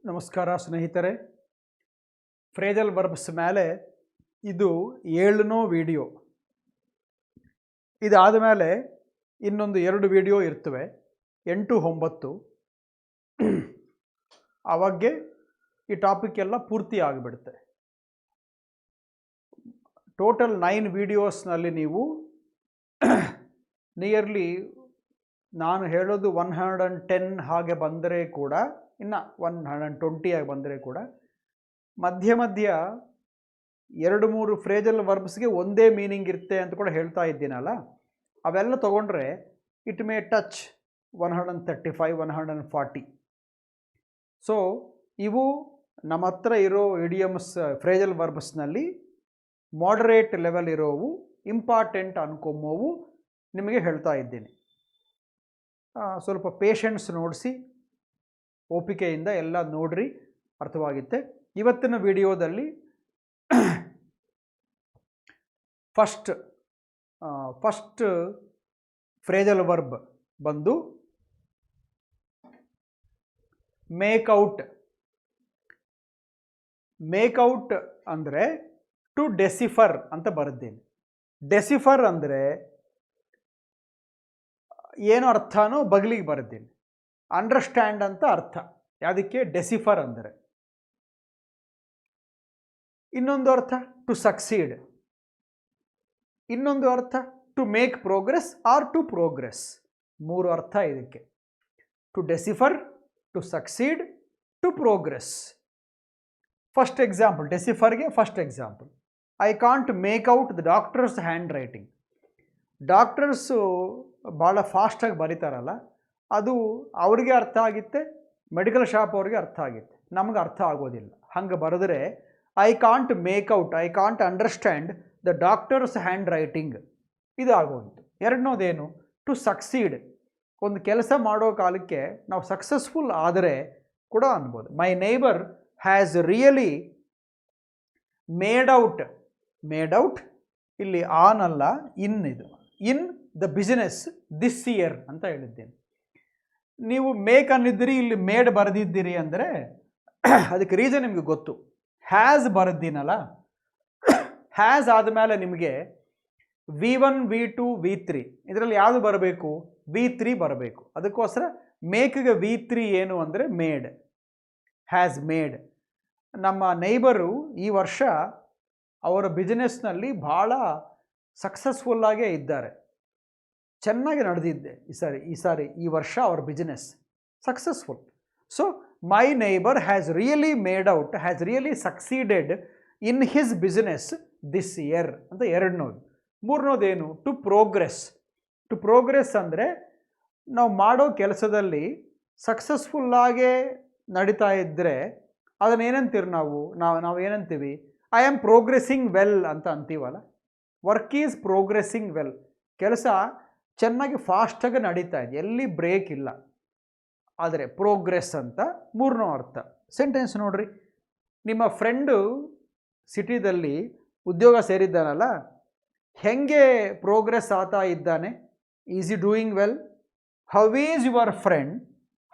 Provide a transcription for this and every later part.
ನಮಸ್ಕಾರ ಸ್ನೇಹಿತರೆ. ಫ್ರೇಜಲ್ ವರ್ಬ್ಸ್ ಮೇಲೆ ಇದು 7ನೇ ವಿಡಿಯೋ. ಇದಾದ ಮೇಲೆ ಇನ್ನೊಂದು 2 ವಿಡಿಯೋ ಇರ್ತವೆ, 8, 9. ಆವಾಗೆ ಈ ಟಾಪಿಕ್ ಎಲ್ಲ ಪೂರ್ತಿ ಆಗಿಬಿಡುತ್ತೆ. ಟೋಟಲ್ 9 ವಿಡಿಯೋಸ್ನಲ್ಲಿ ನೀವು ನಿಯರ್ಲಿ ನಾನು ಹೇಳೋದು 110 ಹಾಗೆ ಬಂದರೆ ಕೂಡ, ಇನ್ನು 120 ಆಗಿ ಬಂದರೆ ಕೂಡ ಮಧ್ಯ ಮಧ್ಯ 2-3 ಫ್ರೇಜಲ್ ವರ್ಬ್ಸ್ಗೆ ಒಂದೇ ಮೀನಿಂಗ್ ಇರುತ್ತೆ ಅಂತ ಕೂಡ ಹೇಳ್ತಾ ಇದ್ದೀನಲ್ಲ. ಅವೆಲ್ಲ ತೊಗೊಂಡ್ರೆ ಇಟ್ ಮೇ ಟಚ್ 135, 140. ಸೊ ಇವು ನಮ್ಮ ಹತ್ರ ಇರೋ ಇಡಿಯಮ್ಸ್ ಫ್ರೇಜಲ್ ವರ್ಬ್ಸ್ನಲ್ಲಿ ಮಾಡರೇಟ್ ಲೆವೆಲ್ ಇರೋವು, ಇಂಪಾರ್ಟೆಂಟ್ ಅನ್ಕೊಂಬೋವು ನಿಮಗೆ ಹೇಳ್ತಾ ಇದ್ದೀನಿ. ಸ್ವಲ್ಪ ಪೇಷನ್ಸ್ ನೋಡಿಸಿ, ಒಪ್ಪಿಗೆಯಿಂದ ಎಲ್ಲ ನೋಡ್ರಿ, ಅರ್ಥವಾಗುತ್ತೆ. ಇವತ್ತಿನ ವಿಡಿಯೋದಲ್ಲಿ ಫಸ್ಟ್ ಫ್ರೇಜಲ್ ವರ್ಬ್ ಬಂದು ಮೇಕ್ಔಟ್. ಮೇಕ್ಔಟ್ ಅಂದರೆ ಟು ಡೆಸಿಫರ್ ಅಂತ ಬರೆದ್ದೇನೆ. ಡೆಸಿಫರ್ ಅಂದರೆ ಏನು ಅರ್ಥನೋ ಬಗಲಿಗೆ ಬರೆದ್ದೀನಿ. ಅಂಡರ್ಸ್ಟ್ಯಾಂಡ್ ಅಂತ ಅರ್ಥ. ಯಾವುದಕ್ಕೆ? ಡೆಸಿಫರ್ ಅಂದರೆ. ಇನ್ನೊಂದು ಅರ್ಥ ಟು ಸಕ್ಸೀಡ್, ಇನ್ನೊಂದು ಅರ್ಥ to make progress or to progress. 3 ಅರ್ಥ ಇದಕ್ಕೆ. To decipher, to succeed, to progress. First example, ಡೆಸಿಫರ್ಗೆ first example. I can't make out the doctor's handwriting. Doctors ಭಾಳ ಫಾಸ್ಟಾಗಿ ಬರೀತಾರಲ್ಲ, ಅದು ಅವ್ರಿಗೆ ಅರ್ಥ ಆಗುತ್ತೆ, ಮೆಡಿಕಲ್ ಶಾಪ್ ಅವ್ರಿಗೆ ಅರ್ಥ ಆಗುತ್ತೆ, ನಮಗೆ ಅರ್ಥ ಆಗೋದಿಲ್ಲ. ಹಂಗೆ ಬರೆದ್ರೆ I can't make out, I can't understand the doctor's handwriting, ಇದು ಆಗೋದು. ಎರಡನೇದೇನು? To succeed. ಒಂದು ಕೆಲಸ ಮಾಡೋ ಕಾಲಕ್ಕೆ ನಾವು ಸಕ್ಸಸ್ಫುಲ್ ಆದರೆ ಕೂಡ ಅನ್ಬೋದು. My neighbour has really made out. Made out ಇಲ್ಲಿ ಆನ್ ಅಲ್ಲ, ಇನ್. ಇದು in the business this year ಅಂತ ಹೇಳಿದ್ದೇನೆ. ನೀವು ಮೇಕ್ ಅನ್ನಿದ್ದೀರಿ, ಇಲ್ಲಿ ಮೇಡ್ ಬರೆದಿದ್ದೀರಿ ಅಂದರೆ ಅದಕ್ಕೆ ರೀಸನ್ ನಿಮಗೆ ಗೊತ್ತು. ಹ್ಯಾಸ್ ಬರೆದಿನಲ್ಲ, ಹ್ಯಾಸ್ ಆದಮೇಲೆ ನಿಮಗೆ V1, V2, V3 ಇದರಲ್ಲಿ ಯಾವುದು ಬರಬೇಕು? V3 ಬರಬೇಕು. ಅದಕ್ಕೋಸ್ಕರ ಮೇಕ್ಗೆ V3 ಏನು ಅಂದರೆ ಮೇಡ್, ಹ್ಯಾಸ್ ಮೇಡ್. ನಮ್ಮ ನೈಬರು ಈ ವರ್ಷ ಅವರ ಬಿಸ್ನೆಸ್ನಲ್ಲಿ ಭಾಳ ಸಕ್ಸಸ್ಫುಲ್ಲಾಗೇ ಇದ್ದಾರೆ, ಚೆನ್ನಾಗಿ ನಡೆದಿದ್ದೆ ಈ ವರ್ಷ ಅವ್ರ business successful. So my neighbour has really made out, has really succeeded in his business this year ಅಂತ ಎರಡನೇದು. ಮೂರನೇದೇನು? To progress. ಟು ಪ್ರೋಗ್ರೆಸ್ ಅಂದರೆ ನಾವು ಮಾಡೋ ಕೆಲಸದಲ್ಲಿ ಸಕ್ಸಸ್ಫುಲ್ಲಾಗೇ ನಡೀತಾ ಇದ್ದರೆ ಅದನ್ನೇನಂತೀರಿ ನಾವು ಏನಂತೀವಿ? ಐ ಆಮ್ ಪ್ರೋಗ್ರೆಸ್ಸಿಂಗ್ ವೆಲ್ ಅಂತ ಅಂತೀವಲ್ಲ. Work is progressing well. ಕೆಲಸ ಚೆನ್ನಾಗಿ ಫಾಸ್ಟಾಗಿ ನಡೀತಾ ಇದೆ, ಎಲ್ಲಿ ಬ್ರೇಕ್ ಇಲ್ಲ. ಆದರೆ ಪ್ರೋಗ್ರೆಸ್ ಅಂತ 3ನೇ ಅರ್ಥ. ಸೆಂಟೆನ್ಸ್ ನೋಡ್ರಿ. ನಿಮ್ಮ ಫ್ರೆಂಡು ಸಿಟಿದಲ್ಲಿ ಉದ್ಯೋಗ ಸೇರಿದ್ದಾನಲ್ಲ, ಹೆಂಗೆ ಪ್ರೋಗ್ರೆಸ್ ಆಗ್ತಾ ಇದ್ದಾನೆ? Is he doing well? How is your friend,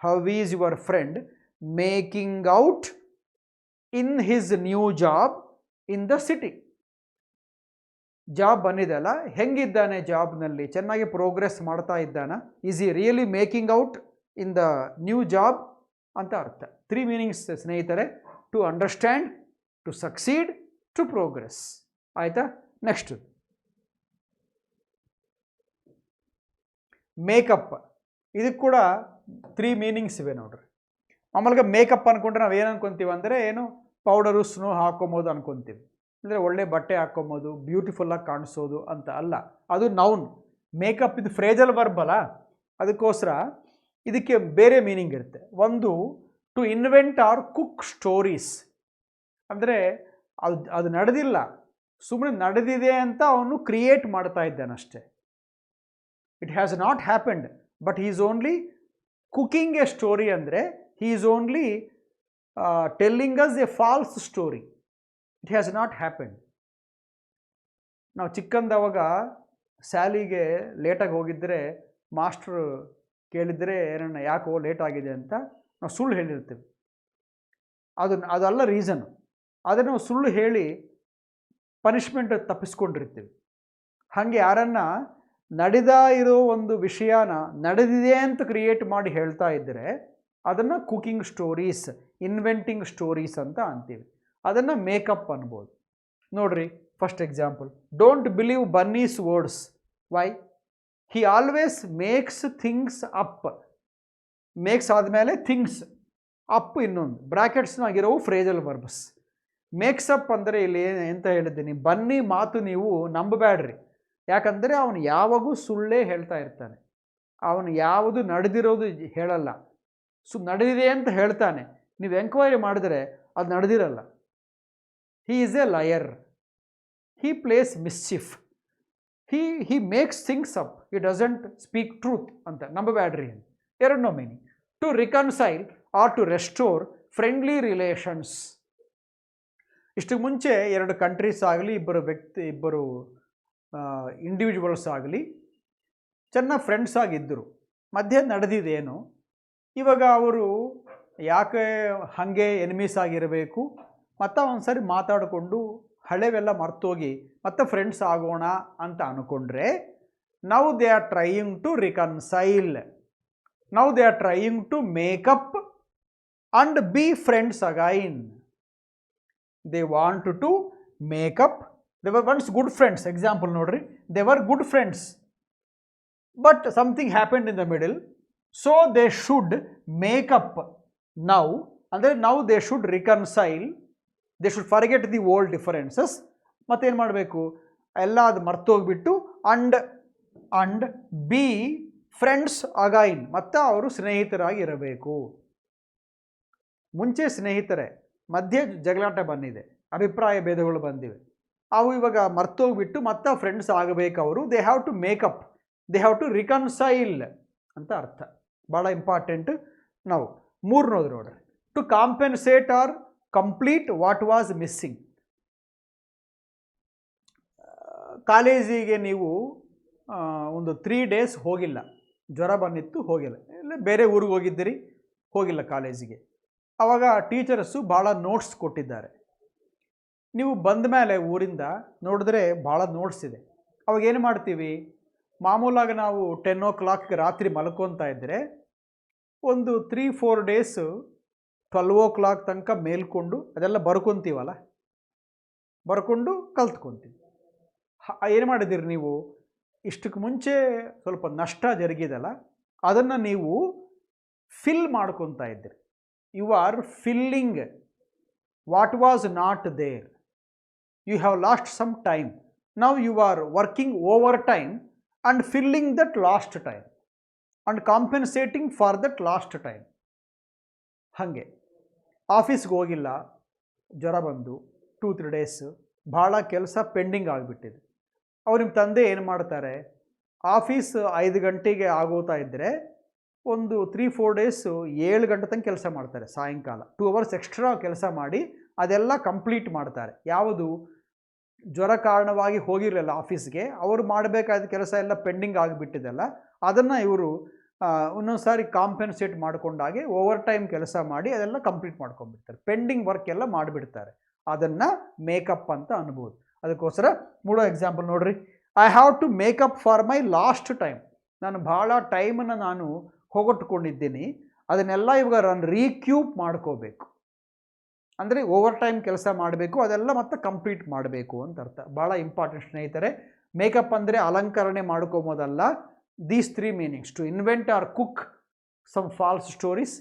how is your friend making out in his new job in the city? Job ಬಂದಿದೆಯಲ್ಲ, ಹೆಂಗಿದ್ದಾನೆ ಜಾಬ್ನಲ್ಲಿ? ಚೆನ್ನಾಗಿ ಪ್ರೋಗ್ರೆಸ್ ಮಾಡ್ತಾ ಇದ್ದಾನ? Is he really making out in the new job ಅಂತ ಅರ್ಥ. 3 meanings ಸ್ನೇಹಿತರೆ: to understand, to succeed, to progress. ಆಯಿತಾ? Next make up. ಇದಕ್ಕೆ ಕೂಡ 3 ಮೀನಿಂಗ್ಸ್ ಇವೆ ನೋಡ್ರಿ. ಆಮೇಲೆ ಮೇಕಪ್ ಅಂದ್ಕೊಂಡ್ರೆ ನಾವು ಏನು ಅನ್ಕೊತೀವಿ ಅಂದರೆ, ಏನು ಪೌಡರು ಸ್ನೋ ಹಾಕೊಂಬೋದು ಅನ್ಕೊತೀವಿ, ಅಂದರೆ ಒಳ್ಳೆ ಬಟ್ಟೆ ಹಾಕ್ಕೊಂಬೋದು, ಬ್ಯೂಟಿಫುಲ್ಲಾಗಿ ಕಾಣಿಸೋದು ಅಂತ ಅಲ್ಲ. ಅದು ನೌನ್. ಮೇಕಪ್ ಇದು ಫ್ರೇಜಲ್ ವರ್ಬ್ ಅಲ್ಲ, ಅದಕ್ಕೋಸ್ಕರ ಇದಕ್ಕೆ ಬೇರೆ ಮೀನಿಂಗ್ ಇರುತ್ತೆ. ಒಂದು, to invent or cook stories. ಅಂದರೆ ಅದು ನಡೆದಿಲ್ಲ, ಸುಮ್ಮನೆ ನಡೆದಿದೆ ಅಂತ ಅವನು ಕ್ರಿಯೇಟ್ ಮಾಡ್ತಾ ಇದ್ದಾನಷ್ಟೆ. It has not happened, but he is only cooking a story. ಅಂದರೆ he is only telling us a false story. It has not happened. ನಾವು ಚಿಕ್ಕಂದವಾಗ ಸ್ಯಾಲಿಗೆ ಲೇಟಾಗಿ ಹೋಗಿದ್ದರೆ ಮಾಸ್ಟ್ರು ಕೇಳಿದರೆ ಏನನ್ನ ಯಾಕೋ ಲೇಟ್ ಆಗಿದೆ ಅಂತ ನಾವು ಸುಳ್ಳು ಹೇಳಿರ್ತೀವಿ. ಅದಲ್ಲ ರೀಸನ್. ಅದನ್ನು ಸುಳ್ಳು ಹೇಳಿ ಪನಿಷ್ಮೆಂಟ್ ತಪ್ಪಿಸ್ಕೊಂಡಿರ್ತೀವಿ. ಹಾಗೆ ಯಾರನ್ನ ಇರೋ ಒಂದು ವಿಷಯನ ನಡೆದಿದೆ ಅಂತ ಕ್ರಿಯೇಟ್ ಮಾಡಿ ಹೇಳ್ತಾ ಇದ್ದರೆ ಅದನ್ನು ಕುಕಿಂಗ್ ಸ್ಟೋರೀಸ್, ಇನ್ವೆಂಟಿಂಗ್ ಸ್ಟೋರೀಸ್ ಅಂತ ಅಂತೀವಿ. ಅದನ್ನು ಮೇಕಪ್ ಅನ್ಬೋದು. ನೋಡ್ರಿ, first example, don't believe bunny's words. Why? He always makes things up. Makes ಆದಮೇಲೆ ಥಿಂಗ್ಸ್, ಅಪ್ ಇನ್ನೊಂದು ಬ್ರ್ಯಾಕೆಟ್ಸ್ನಾಗಿರೋವು ಫ್ರೇಜಲ್ ವರ್ಬ್ಸ್. ಮೇಕ್ಸಪ್ ಅಂದರೆ ಇಲ್ಲಿ ಎಂತ ಹೇಳಿದ್ದೀನಿ, ಬನ್ನಿ ಮಾತು ನೀವು ನಂಬಬೇಡ್ರಿ. ಯಾಕಂದರೆ ಅವನು ಯಾವಾಗೂ ಸುಳ್ಳೇ ಹೇಳ್ತಾ ಇರ್ತಾನೆ. ಅವನು ಯಾವುದು ನಡೆದಿರೋದು ಹೇಳಲ್ಲ, ನಡೆದಿದೆ ಅಂತ ಹೇಳ್ತಾನೆ. ನೀವು ಎಂಕ್ವೈರಿ ಮಾಡಿದ್ರೆ ಅದು ನಡೆದಿರಲ್ಲ. He is a liar, he plays mischief, he makes things up, he doesn't speak truth ಅಂತ ನಂಬಬೇಡ್ರಿ. ಎರಡನೋ meaning. To reconcile or to restore friendly relations. ಇಷ್ಟು ಮುಂಚೆ ಎರಡು ಕಂಟ್ರೀಸ್ ಆಗಲಿ, ಇಬ್ಬರು ಇಂಡಿವಿಜುವಲ್ಸ್ ಆಗಲಿ ಚೆನ್ನಾಗಿ ಫ್ರೆಂಡ್ಸ್ ಆಗಿದ್ದರು. ಮಧ್ಯೆ ನಡೆದಿದ್ದೇನು, ಇವಾಗ ಅವರು ಯಾಕೆ ಹಾಗೆ ಎನಿಮೀಸ್ ಆಗಿರಬೇಕು, ಮತ್ತು ಒಂದು ಸರಿ ಮಾತಾಡಿಕೊಂಡು ಹಳೆವೆಲ್ಲ ಮರ್ತೋಗಿ ಮತ್ತೆ ಫ್ರೆಂಡ್ಸ್ ಆಗೋಣ ಅಂತ ಅಂದ್ಕೊಂಡ್ರೆ, now they are trying to reconcile, now they are trying to make up and be friends again. They want to make up. They were once good friends. Example ನೋಡ್ರಿ, they were good friends but something happened in the middle, so they should make up now. ಅಂದರೆ now they should reconcile, they should forget the old differences. ಮತ್ತೇನು ಮಾಡಬೇಕು, ಎಲ್ಲ ಅದು ಮರ್ತೋಗ್ಬಿಟ್ಟು and be friends again, ಮತ್ತು ಅವರು ಸ್ನೇಹಿತರಾಗಿರಬೇಕು. ಮುಂಚೆ ಸ್ನೇಹಿತರೆ, ಮಧ್ಯೆ ಜಗಳಾಟ ಬಂದಿದೆ, ಅಭಿಪ್ರಾಯ ಭೇದಗಳು ಬಂದಿವೆ, ಅವು ಇವಾಗ ಮರ್ತೋಗ್ಬಿಟ್ಟು ಮತ್ತೆ ಫ್ರೆಂಡ್ಸ್ ಆಗಬೇಕು ಅವರು. They have to make up, they have to reconcile ಅಂತ ಅರ್ಥ. ಭಾಳ ಇಂಪಾರ್ಟೆಂಟ್. ನಾವು ಮೂರನೋದು ನೋಡ್ರಿ, to compensate or complete what was missing. ಕಾಲೇಜಿಗೆ ನೀವು ಒಂದು 3 days ಹೋಗಿಲ್ಲ, ಜ್ವರ ಬಂದಿತ್ತು, ಹೋಗಿಲ್ಲ, ಇಲ್ಲ ಬೇರೆ ಊರಿಗೆ ಹೋಗಿದ್ದೀರಿ, ಹೋಗಿಲ್ಲ ಕಾಲೇಜಿಗೆ. ಆವಾಗ ಟೀಚರ್ಸು ಭಾಳ ನೋಟ್ಸ್ ಕೊಟ್ಟಿದ್ದಾರೆ. ನೀವು ಬಂದ ಮೇಲೆ ಊರಿಂದ ನೋಡಿದ್ರೆ ಭಾಳ ನೋಟ್ಸ್ ಇದೆ. ಅವಾಗ ಏನು ಮಾಡ್ತೀವಿ, ಮಾಮೂಲಾಗಿ ನಾವು 10 o'clock ರಾತ್ರಿ ಮಲ್ಕೊತಾ ಇದ್ದರೆ ಒಂದು 3-4 days 12 o'clock ತನಕ ಮೇಲ್ಕೊಂಡು ಅದೆಲ್ಲ ಬರ್ಕೊತೀವಲ್ಲ, ಬರ್ಕೊಂಡು ಕಲ್ತ್ಕೊತೀವಿ. ಏನು ಮಾಡಿದ್ದೀರಿ ನೀವು, ಇಷ್ಟಕ್ಕೆ ಮುಂಚೆ ಸ್ವಲ್ಪ ನಷ್ಟ ಜರುಗಿದಲ್ಲ, ಅದನ್ನು ನೀವು ಫಿಲ್ ಮಾಡ್ಕೊತಾ ಇದ್ದೀರಿ. You are filling what was not there. You have lost some time. Now you are working overtime and filling that lost time and compensating for that lost time. ಹಾಗೆ ಆಫೀಸ್ಗೆ ಹೋಗಿಲ್ಲ, ಜ್ವರ ಬಂದು 2-3 days ಭಾಳ ಕೆಲಸ pending ಆಗಿಬಿಟ್ಟಿದೆ. ಅವ್ರು ನಿಮ್ಮ ತಂದೆ ಏನು ಮಾಡ್ತಾರೆ, ಆಫೀಸ್ 5 ಗಂಟೆಗೆ ಆಗೋತಾ ಇದ್ದರೆ ಒಂದು 3-4 days 7 ಗಂಟೆ ತನಕ ಕೆಲಸ ಮಾಡ್ತಾರೆ. ಸಾಯಂಕಾಲ 2 hours ಎಕ್ಸ್ಟ್ರಾ ಕೆಲಸ ಮಾಡಿ ಅದೆಲ್ಲ ಕಂಪ್ಲೀಟ್ ಮಾಡ್ತಾರೆ. ಯಾವುದು ಜ್ವರ ಕಾರಣವಾಗಿ ಹೋಗಿರಲಿಲ್ಲ ಆಫೀಸ್ಗೆ, ಅವರು ಮಾಡಬೇಕಾದ ಕೆಲಸ ಎಲ್ಲ ಪೆಂಡಿಂಗ್ ಆಗಿಬಿಟ್ಟಿದೆಲ್ಲ, ಅದನ್ನು ಇವರು ಒಂದೊಂದು ಸಾರಿ ಕಾಂಪೆನ್ಸೇಟ್ ಮಾಡಿಕೊಂಡಾಗೆ ಓವರ್ ಟೈಮ್ ಕೆಲಸ ಮಾಡಿ ಅದೆಲ್ಲ ಕಂಪ್ಲೀಟ್ ಮಾಡ್ಕೊಂಡ್ಬಿಡ್ತಾರೆ. ಪೆಂಡಿಂಗ್ ವರ್ಕ್ ಎಲ್ಲ ಮಾಡಿಬಿಡ್ತಾರೆ. ಅದನ್ನು ಮೇಕಪ್ ಅಂತ ಅನ್ಬೋದು. ಅದಕ್ಕೋಸ್ಕರ ಮೂಡೋ ಎಕ್ಸಾಂಪಲ್ ನೋಡ್ರಿ, I have to make up for my lost time. ನಾನು ಭಾಳ ಟೈಮನ್ನು ನಾನು ಹೋಗೊಟ್ಕೊಂಡಿದ್ದೀನಿ, ಅದನ್ನೆಲ್ಲ ಇವಾಗ ನಾನು ರೀಕ್ಯೂಪ್ ಮಾಡ್ಕೋಬೇಕು. ಅಂದರೆ ಓವರ್ ಟೈಮ್ ಕೆಲಸ ಮಾಡಬೇಕು, ಅದೆಲ್ಲ ಮತ್ತೆ ಕಂಪ್ಲೀಟ್ ಮಾಡಬೇಕು ಅಂತ ಅರ್ಥ. ಭಾಳ ಇಂಪಾರ್ಟೆಂಟ್ ಸ್ನೇಹಿತರೆ. ಮೇಕಪ್ ಅಂದರೆ ಅಲಂಕರಣೆ ಮಾಡ್ಕೊಬೋದಲ್ಲ. These 3 meanings: to invent or cook some false stories,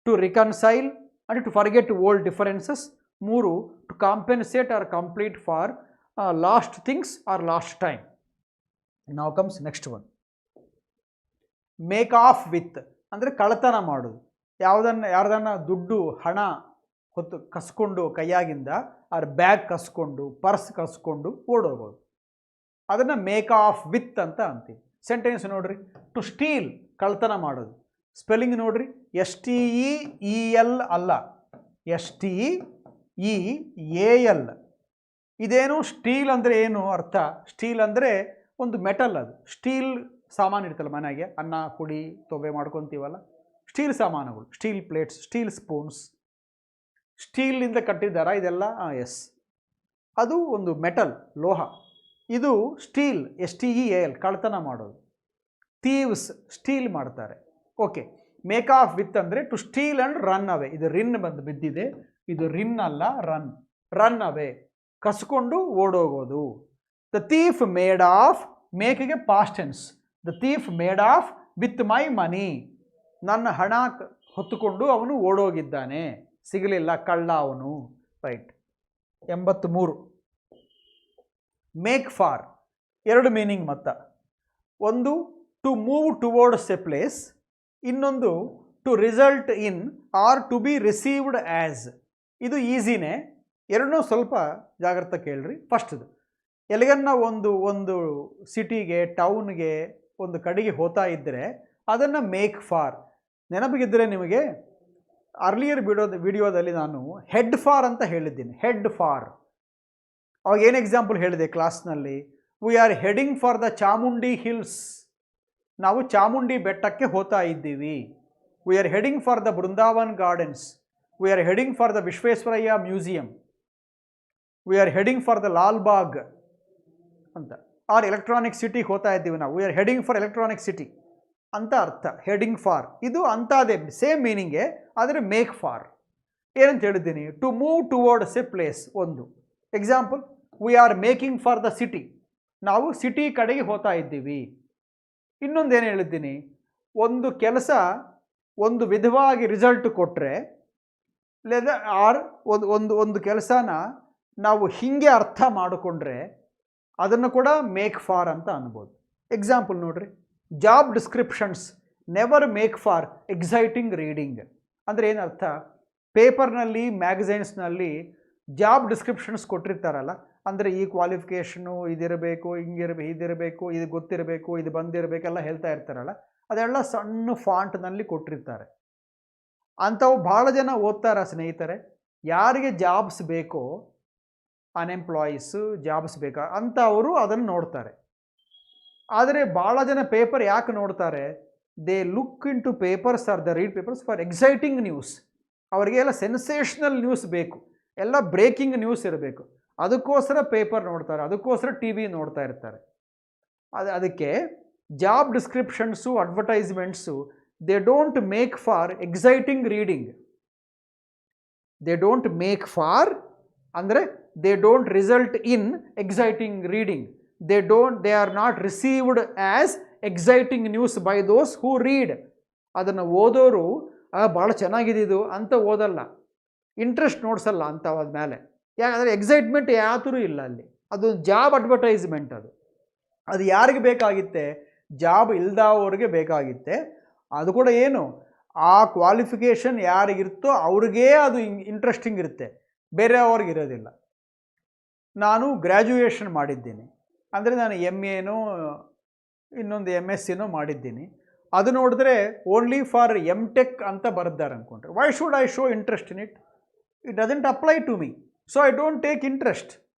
to reconcile and to forget old differences. 3, to compensate or complete for lost things or lost time. Now comes next one, make off with. ಅಂದರೆ ಕಳ್ಳತನ ಮಾಡೋದು. ಯಾರ್ದನ್ನ ದುಡ್ಡು ಹಣ ಹೊತ್ತು ಕಸ್ಕೊಂಡು ಕೈಯಾಗಿಂದ, ಅವ್ರ bag ಕಸ್ಕೊಂಡು, purse ಕಸ್ಕೊಂಡು ಓಡೋಗ್ಬೋದು. ಅದನ್ನು make off with ಅಂತ ಅಂತೀವಿ. ಸೆಂಟೆನ್ಸ್ ನೋಡ್ರಿ, ಟು ಸ್ಟೀಲ್ ಕಳ್ತನ ಮಾಡೋದು. ಸ್ಪೆಲ್ಲಿಂಗ್ ನೋಡ್ರಿ, STEEL ಅಲ್ಲ, STEEAL. ಇದೇನು ಸ್ಟೀಲ್ ಅಂದರೆ ಏನು ಅರ್ಥ? ಸ್ಟೀಲ್ ಅಂದರೆ ಒಂದು ಮೆಟಲ್. ಅದು ಸ್ಟೀಲ್ ಸಾಮಾನು ಇರ್ತಲ್ಲ ಮನೆಗೆ, ಅನ್ನ ಪುಡಿ ತೊವೆ ಮಾಡ್ಕೊತೀವಲ್ಲ, ಸ್ಟೀಲ್ ಸಾಮಾನುಗಳು, ಸ್ಟೀಲ್ ಪ್ಲೇಟ್ಸ್, ಸ್ಟೀಲ್ ಸ್ಪೂನ್ಸ್. ಸ್ಟೀಲಿಂದ ಕಟ್ಟಿದ್ದಾರಾ ಇದೆಲ್ಲ? ಎಸ್, ಅದು ಒಂದು ಮೆಟಲ್, ಲೋಹ. ಇದು ಸ್ಟೀಲ್, STEAL, ಕಳ್ತನ ಮಾಡೋದು. ಥೀವ್ಸ್ ಸ್ಟೀಲ್ ಮಾಡ್ತಾರೆ. ಓಕೆ, ಮೇಕ್ ಆಫ್ ವಿತ್ ಅಂದರೆ to steal and run away. ಇದು ರಿನ್ ಬಂದು ಬಿದ್ದಿದೆ, ಇದು ರಿನ್ ಅಲ್ಲ, ರನ್. ರನ್ ಅವೇ, ಕಸ್ಕೊಂಡು ಓಡೋಗೋದು. ದ ಥೀಫ್ ಮೇಡ್ ಆಫ್, ಮೇಕಿಗೆ past tense. The thief made off with my money. ನನ್ನ ಹಣ ಹೊತ್ತುಕೊಂಡು ಅವನು ಓಡೋಗಿದ್ದಾನೆ, ಸಿಗಲಿಲ್ಲ, ಕಳ್ಳ ಅವನು. ರೈಟ್. 83. ಮೇಕ್ ಫಾರ್ ಎರಡು ಮೀನಿಂಗ್ ಮತ್ತ. ಒಂದು to move towards a place, ಇನ್ನೊಂದು to result in or to be received as. ಇದು ಈಸಿನೇ, ಎರಡನ್ನೂ ಸ್ವಲ್ಪ ಜಾಗ್ರತೆ ಕೇಳ್ರಿ. ಫಸ್ಟ್ದು, ಎಲ್ಲಿಗನ್ನ ಒಂದು ಸಿಟಿಗೆ, ಟೌನ್ಗೆ, ಒಂದು ಕಡೆಗೆ ಹೋಗ್ತಾ ಇದ್ದರೆ ಅದನ್ನು ಮೇಕ್ ಫಾರ್. ನೆನಪಿಗಿದ್ದರೆ ನಿಮಗೆ ಅರ್ಲಿಯರ್ ವಿಡಿಯೋದಲ್ಲಿ ನಾನು ಹೆಡ್ ಫಾರ್ ಅಂತ ಹೇಳಿದ್ದೀನಿ. ಹೆಡ್ ಫಾರ್, ಅವಾಗ ಏನು ಎಕ್ಸಾಂಪಲ್ ಹೇಳಿದೆ ಕ್ಲಾಸ್ನಲ್ಲಿ? We are heading for the Chamundi hills. ನಾವು ಚಾಮುಂಡಿ ಬೆಟ್ಟಕ್ಕೆ ಹೋಗ್ತಾ ಇದ್ದೀವಿ. We are heading for the Brindavan gardens. We are heading for the Visvesvaraya museum. We are heading for the Lalbagh ಅಂತ. ಆರ್ ಎಲೆಕ್ಟ್ರಾನಿಕ್ ಸಿಟಿಗೆ ಹೋಗ್ತಾ ಇದ್ದೀವಿ ನಾವು. We are heading for electronic city ಅಂತ ಅರ್ಥ. ಹೆಡಿಂಗ್ ಫಾರ್ ಇದು ಅಂತಾದೆ, ಸೇಮ್ ಮೀನಿಂಗೇ, ಆದರೆ ಮೇಕ್ ಫಾರ್. ಏನಂತ ಹೇಳಿದ್ದೀನಿ? To move towards a place ಒಂದು example. We are making for the city, ನಾವು ಸಿಟಿ ಕಡೆಗೆ ಹೋಗ್ತಾ ಇದ್ದೀವಿ. ಇನ್ನೊಂದು ಏನು ಹೇಳಿದ್ದೀನಿ? ಒಂದು ಕೆಲಸ ಒಂದು ವಿಧವಾಗಿ ರಿಸಲ್ಟ್ ಕೊಟ್ಟರೆ, లేదా ಆರ್ ಒಂದು ಕೆಲಸನ ನಾವು ಹೀಗೆ ಅರ್ಥ ಮಾಡಿಕೊಂಡ್ರೆ ಅದನ್ನು ಕೂಡ ಮೇಕ್ ಫಾರ್ ಅಂತ ಅನ್ಬೋದು. ಎಕ್ಸಾಂಪಲ್ ನೋಡ್ರಿ, job descriptions never make for exciting reading. ಅಂದರೆ ಏನರ್ಥ? ಪೇಪರ್ನಲ್ಲಿ, ಮ್ಯಾಗಝೈನ್ಸ್ನಲ್ಲಿ ಜಾಬ್ ಡಿಸ್ಕ್ರಿಪ್ಷನ್ಸ್ ಕೊಟ್ಟಿರ್ತಾರಲ್ಲ, ಅಂದರೆ ಈ ಕ್ವಾಲಿಫಿಕೇಷನು ಇದಿರಬೇಕು, ಇದಿರಬೇಕು, ಇದು ಗೊತ್ತಿರಬೇಕು, ಇದು ಬಂದಿರಬೇಕೆಲ್ಲ ಹೇಳ್ತಾ ಇರ್ತಾರಲ್ಲ, ಅದೆಲ್ಲ ಸಣ್ಣ ಫಾಂಟ್ನಲ್ಲಿ ಕೊಟ್ಟಿರ್ತಾರೆ. ಅಂಥವು ಭಾಳ ಜನ ಓದ್ತಾರ ಸ್ನೇಹಿತರೆ. ಯಾರಿಗೆ ಜಾಬ್ಸ್ ಬೇಕೋ, ಅನ್ಎಂಪ್ಲಾಯೀಸು ಜಾಬ್ಸ್ ಬೇಕಾ ಅಂಥವರು ಅದನ್ನು ನೋಡ್ತಾರೆ. ಆದರೆ ಭಾಳ ಜನ ಪೇಪರ್ ಯಾಕೆ ನೋಡ್ತಾರೆ? They look into papers or the read papers for exciting news. ಅವರಿಗೆಲ್ಲ ಸೆನ್ಸೇಷನಲ್ ನ್ಯೂಸ್ ಬೇಕು, ಎಲ್ಲ ಬ್ರೇಕಿಂಗ್ ನ್ಯೂಸ್ ಇರಬೇಕು. ಅದಕ್ಕೋಸ್ಕರ ಪೇಪರ್ ನೋಡ್ತಾರೆ, ಅದಕ್ಕೋಸ್ಕರ TV ನೋಡ್ತಾ ಇರ್ತಾರೆ. ಅದಕ್ಕೆ job descriptions, advertisements, they don't make for exciting reading. They don't make for ಅಂದರೆ they don't result in exciting reading. They are not received as exciting news by those who read. ಅದನ್ನು ಓದೋರು ಭಾಳ ಚೆನ್ನಾಗಿದೆ ಇದು ಅಂತ ಓದಲ್ಲ, ಇಂಟ್ರೆಸ್ಟ್ ನೋಡ್ಸಲ್ಲ ಅಂಥವಾದ ಮೇಲೆ. ಯಾಕಂದರೆ ಎಕ್ಸೈಟ್ಮೆಂಟ್ ಯಾತರೂ ಇಲ್ಲ ಅಲ್ಲಿ. ಅದು ಜಾಬ್ ಅಡ್ವರ್ಟೈಸ್ಮೆಂಟ್. ಅದು ಯಾರಿಗೆ ಬೇಕಾಗಿತ್ತೆ? ಜಾಬ್ ಇಲ್ದವ್ರಿಗೆ ಬೇಕಾಗಿತ್ತೆ. ಅದು ಕೂಡ ಏನು, ಆ ಕ್ವಾಲಿಫಿಕೇಷನ್ ಯಾರಿಗಿರ್ತೋ ಅವ್ರಿಗೇ ಅದು ಇಂಟ್ರೆಸ್ಟಿಂಗ್ ಇರುತ್ತೆ, ಬೇರೆಯವ್ರಿಗೆ ಇರೋದಿಲ್ಲ. ನಾನು ಗ್ರ್ಯಾಜುಯೇಷನ್ ಮಾಡಿದ್ದೀನಿ ಅಂದರೆ ನಾನು MAನೋ ಇನ್ನೊಂದು MScನೋ ಮಾಡಿದ್ದೀನಿ. ಅದು ನೋಡಿದ್ರೆ ಓನ್ಲಿ ಫಾರ್ MTech ಅಂತ ಬರೆದಾರೆ ಅಂದ್ಕೊಂಡ್ರೆ, why should I show interest in it? It doesn't apply to me, so I don't take interest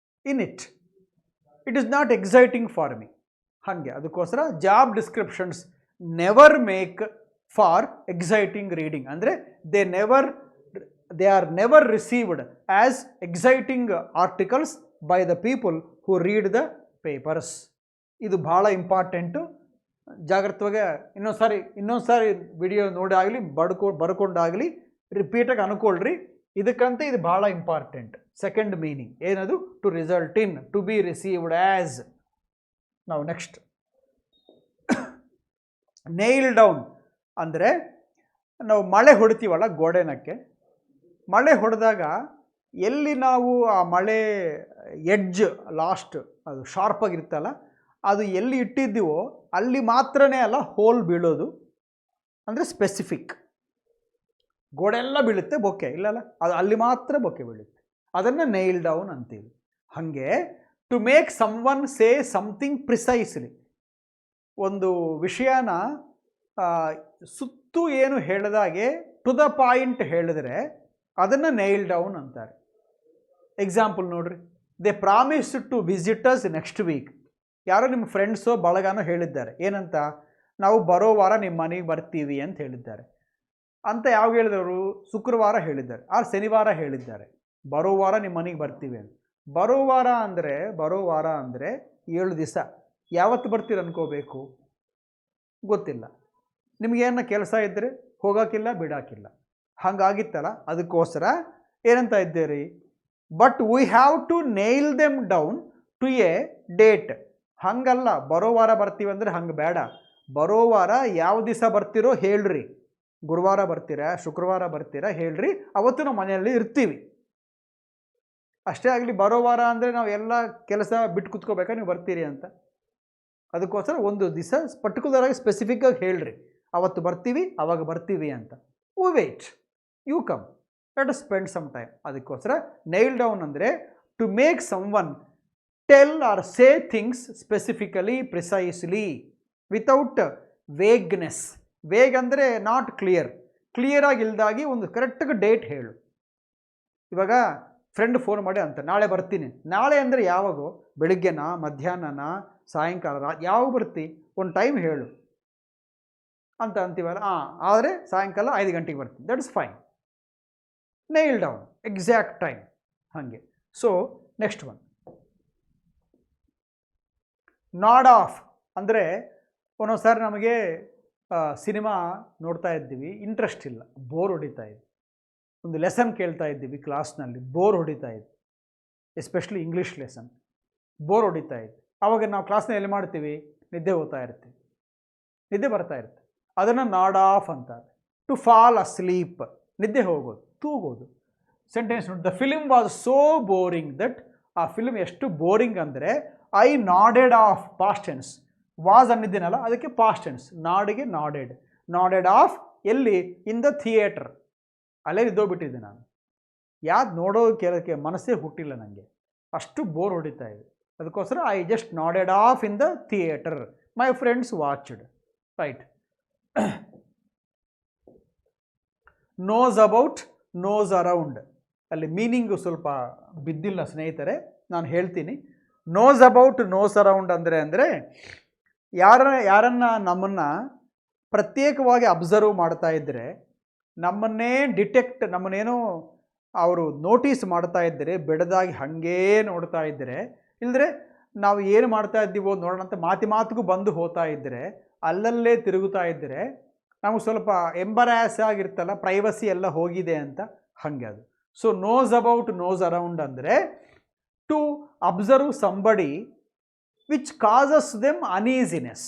in it. It is not exciting for me. ಹಾಗೆ ಅದಕ್ಕೋಸ್ಕರ job descriptions never make for exciting reading. ಅಂದರೆ they are never received as exciting articles by the people who read the papers. ಇದು ಭಾಳ important. ಜಾಗ್ರತವಾಗಿ ಇನ್ನೊಂದು sorry video ನೋಡಾಗಲಿ, ಬರ್ಕೊಂಡಾಗಲಿ ರಿಪೀಟಾಗಿ ಅನ್ಕೊಳ್ರಿ. ಇದಕ್ಕಂತ ಇದು ಭಾಳ important. Second meaning ಏನದು? To result in, to be received as. ನಾವು next nail down ಅಂದರೆ ನಾವು ಮಳೆ ಹೊಡಿತೀವಲ್ಲ ಗೋಡೆನಕ್ಕೆ. ಮಳೆ ಹೊಡೆದಾಗ ಎಲ್ಲಿ ನಾವು ಆ ಮಳೆ ಎಡ್ಜ್ ಲಾಸ್ಟ್ ಅದು ಶಾರ್ಪಾಗಿರ್ತಲ್ಲ, ಅದು ಎಲ್ಲಿ ಇಟ್ಟಿದ್ದೀವೋ ಅಲ್ಲಿ ಮಾತ್ರನೇ ಅಲ್ಲ ಹೋಲ್ ಬೀಳೋದು. ಅಂದರೆ ಸ್ಪೆಸಿಫಿಕ್. ಗೋಡೆ ಎಲ್ಲ ಬೀಳುತ್ತೆ, ಬೊಕ್ಕೆ ಇಲ್ಲಲ್ಲ, ಅದು ಅಲ್ಲಿ ಮಾತ್ರ ಬೊಕ್ಕೆ ಬೀಳುತ್ತೆ. ಅದನ್ನು ನೇಲ್ ಡೌನ್ ಅಂತೀವಿ. ಹಾಗೆ to make someone say something precisely. ಒಂದು ವಿಷಯನ ಸುತ್ತು ಏನು ಹೇಳಿದಾಗೆ ಟು ದ ಪಾಯಿಂಟ್ ಹೇಳಿದ್ರೆ ಅದನ್ನು ನೇಲ್ ಡೌನ್ ಅಂತಾರೆ. ಎಕ್ಸಾಂಪಲ್ ನೋಡ್ರಿ, they promise to visitors next week. ಯಾರೋ ನಿಮ್ಮ ಫ್ರೆಂಡ್ಸೋ ಬಳಗನೋ ಹೇಳಿದ್ದಾರೆ ಏನಂತ? ನಾವು ಬರೋ ವಾರ ನಿಮ್ಮ ಮನೆಗೆ ಬರ್ತೀವಿ ಅಂತ ಹೇಳಿದ್ದಾರೆ. ಅಂತ ಯಾವಾಗ ಹೇಳಿದವರು? ಶುಕ್ರವಾರ ಹೇಳಿದ್ದಾರೆ, ಶನಿವಾರ ಹೇಳಿದ್ದಾರೆ, ಬರೋ ವಾರ ನಿಮ್ಮ ಮನೆಗೆ ಬರ್ತೀವಿ ಅಂತ. ಬರೋ ವಾರ ಅಂದರೆ 7 ದಿವಸ. ಯಾವತ್ತು ಬರ್ತೀರ ಅನ್ಕೋಬೇಕು? ಗೊತ್ತಿಲ್ಲ. ನಿಮಗೇನ ಕೆಲಸ ಇದ್ದರೆ ಹೋಗೋಕ್ಕಿಲ್ಲ, ಬಿಡೋಕ್ಕಿಲ್ಲ. ಹಾಗಾಗಿತ್ತಲ್ಲ, ಅದಕ್ಕೋಸ್ಕರ ಏನಂತ ಇದ್ದೀರಿ? But we have to nail them down to a date. ಹಂಗಲ್ಲ, ಬರೋ ವಾರ ಬರ್ತೀವಿ ಅಂದರೆ ಹಂಗೆ ಬೇಡ. ಬರೋ ವಾರ ಯಾವ ದಿವಸ ಬರ್ತೀರೋ ಹೇಳ್ರಿ. ಗುರುವಾರ ಬರ್ತೀರಾ, ಶುಕ್ರವಾರ ಬರ್ತೀರಾ ಹೇಳ್ರಿ, ಅವತ್ತು ನಾವು ಮನೆಯಲ್ಲಿ ಇರ್ತೀವಿ. ಅಷ್ಟೇ ಆಗಲಿ. ಬರೋ ವಾರ ಅಂದರೆ ನಾವು ಎಲ್ಲ ಕೆಲಸ ಬಿಟ್ಟು ಕುತ್ಕೋಬೇಕಾ ನೀವು ಬರ್ತೀರಿ ಅಂತ? ಅದಕ್ಕೋಸ್ಕರ ಒಂದು ದಿವಸ ಪರ್ಟಿಕ್ಯುಲರ್ ಆಗಿ ಸ್ಪೆಸಿಫಿಕ್ ಆಗಿ ಹೇಳ್ರಿ, ಅವತ್ತು ಬರ್ತೀವಿ, ಅವಾಗ ಬರ್ತೀವಿ ಅಂತ. We wait, you come, let us spend some time. ಅದಕ್ಕೋಸ್ಕರ ನೈಲ್ ಡೌನ್ ಅಂದರೆ to make someone tell or say things specifically, precisely, without vagueness. Vague ಅಂದರೆ ನಾಟ್ ಕ್ಲಿಯರ್. ಕ್ಲಿಯರ್ ಆಗಿಲ್ದಾಗಿ ಒಂದು ಕರೆಕ್ಟಾಗಿ ಡೇಟ್ ಹೇಳು. ಇವಾಗ ಫ್ರೆಂಡ್ ಫೋನ್ ಮಾಡಿ ಅಂತ, ನಾಳೆ ಬರ್ತೀನಿ. ನಾಳೆ ಅಂದರೆ ಯಾವಾಗೋ? ಬೆಳಿಗ್ಗೆನಾ, ಮಧ್ಯಾಹ್ನನ, ಸಾಯಂಕಾಲ, ಯಾವಾಗ ಬರ್ತಿ? ಒಂದು ಟೈಮ್ ಹೇಳು ಅಂತ ಅಂತೀವಲ್ಲ. ಆದರೆ ಸಾಯಂಕಾಲ 5 ಗಂಟೆಗೆ ಬರ್ತೀನಿ, that is fine. Nail down exact time. ಹಾಗೆ. So next one, nod off ಅಂದರೆ ಒಂದೊಂದು ಸಾರಿ ನಮಗೆ ಸಿನಿಮಾ ನೋಡ್ತಾ ಇದ್ದೀವಿ, ಇಂಟ್ರೆಸ್ಟ್ ಇಲ್ಲ, ಬೋರ್ ಹೊಡಿತಾ ಇದೆ. ಒಂದು ಲೆಸನ್ ಕೇಳ್ತಾ ಇದ್ದೀವಿ ಕ್ಲಾಸ್ನಲ್ಲಿ, ಬೋರ್ ಹೊಡಿತಾ ಇದೆ, ಎಸ್ಪೆಷಲಿ ಇಂಗ್ಲೀಷ್ ಲೆಸನ್, ಬೋರ್ ಹೊಡಿತಾ ಇದೆ. ಆವಾಗ ನಾವು ಕ್ಲಾಸ್ನ ಎಲ್ಲಿ ಮಾಡ್ತೀವಿ? ನಿದ್ದೆ ಹೋಗ್ತಾ ಇರ್ತೀವಿ, ನಿದ್ದೆ ಬರ್ತಾ ಇರುತ್ತೆ. ಅದನ್ನು ನಾಡ್ ಆಫ್ ಅಂತಾರೆ. ಟು ಫಾಲ್ ಅಸ್ಲೀಪ್, ನಿದ್ದೆ ಹೋಗೋದು, ತೂಗೋದು. ಸೆಂಟೆನ್ಸ್ ನೋಡಿ, the film was so boring that. ಆ ಫಿಲ್ಮ್ ಎಷ್ಟು ಬೋರಿಂಗ್ ಅಂದರೆ I nodded off, past tense. Was ಅನ್ನಿದ್ದೀನಲ್ಲ, ಅದಕ್ಕೆ ಪಾಸ್ಟ್ ಟೆನ್ಸ್. ನಾಡಿಗೆ ನಾಡೆಡ್, ನಾಡೆಡ್ ಆಫ್. ಎಲ್ಲಿ? In the theatre. ಅಲ್ಲೇ ಇದ್ದೋಗ್ಬಿಟ್ಟಿದ್ದೆ ನಾನು. ಯಾವ್ದು ನೋಡೋ ಕೆಲಕ್ಕೆ ಮನಸ್ಸೇ ಹುಟ್ಟಿಲ್ಲ ನನಗೆ, ಅಷ್ಟು ಬೋರ್ ಹೊಡಿತಾ ಇದೆ. ಅದಕ್ಕೋಸ್ಕರ I just nodded off in the theatre. My friends watched. Right. Nose about, nose around. ಅಲ್ಲಿ ಮೀನಿಂಗು ಸ್ವಲ್ಪ ಬಿದ್ದಿಲ್ಲ ಸ್ನೇಹಿತರೆ, ನಾನು ಹೇಳ್ತೀನಿ. ನೋಸ್ ಅಬೌಟ್, ನೋಸ್ ಅರೌಂಡ್ ಅಂದರೆ ಯಾರನ್ನ ನಮ್ಮನ್ನು ಪ್ರತ್ಯೇಕವಾಗಿ ಅಬ್ಸರ್ವ್ ಮಾಡ್ತಾ ಇದ್ದರೆ, ನಮ್ಮನ್ನೇ ಡಿಟೆಕ್ಟ್, ನಮ್ಮನ್ನೇನೋ ಅವರು ನೋಟಿಸ್ ಮಾಡ್ತಾ ಇದ್ದರೆ, ಬೆಳೆದಾಗಿ ಹಾಗೇ ನೋಡ್ತಾ ಇದ್ದರೆ, ಇಲ್ಲದ್ರೆ ನಾವು ಏನು ಮಾಡ್ತಾ ಇದ್ದೀವೋ ನೋಡೋಣ ಅಂತ ಮಾತಿಗೂ ಬಂದು ಹೋಗ್ತಾ ಇದ್ದರೆ, ಅಲ್ಲಲ್ಲೇ ತಿರುಗುತ್ತಾ ಇದ್ದರೆ ನಮಗೆ ಸ್ವಲ್ಪ ಎಂಬರಾಸ್ ಆಗಿರ್ತಲ್ಲ, ಪ್ರೈವಸಿ ಎಲ್ಲ ಹೋಗಿದೆ ಅಂತ, ಹಾಗೆ ಅದು. So nose about, nose around ಅಂದರೆ to observe somebody which causes them uneasiness,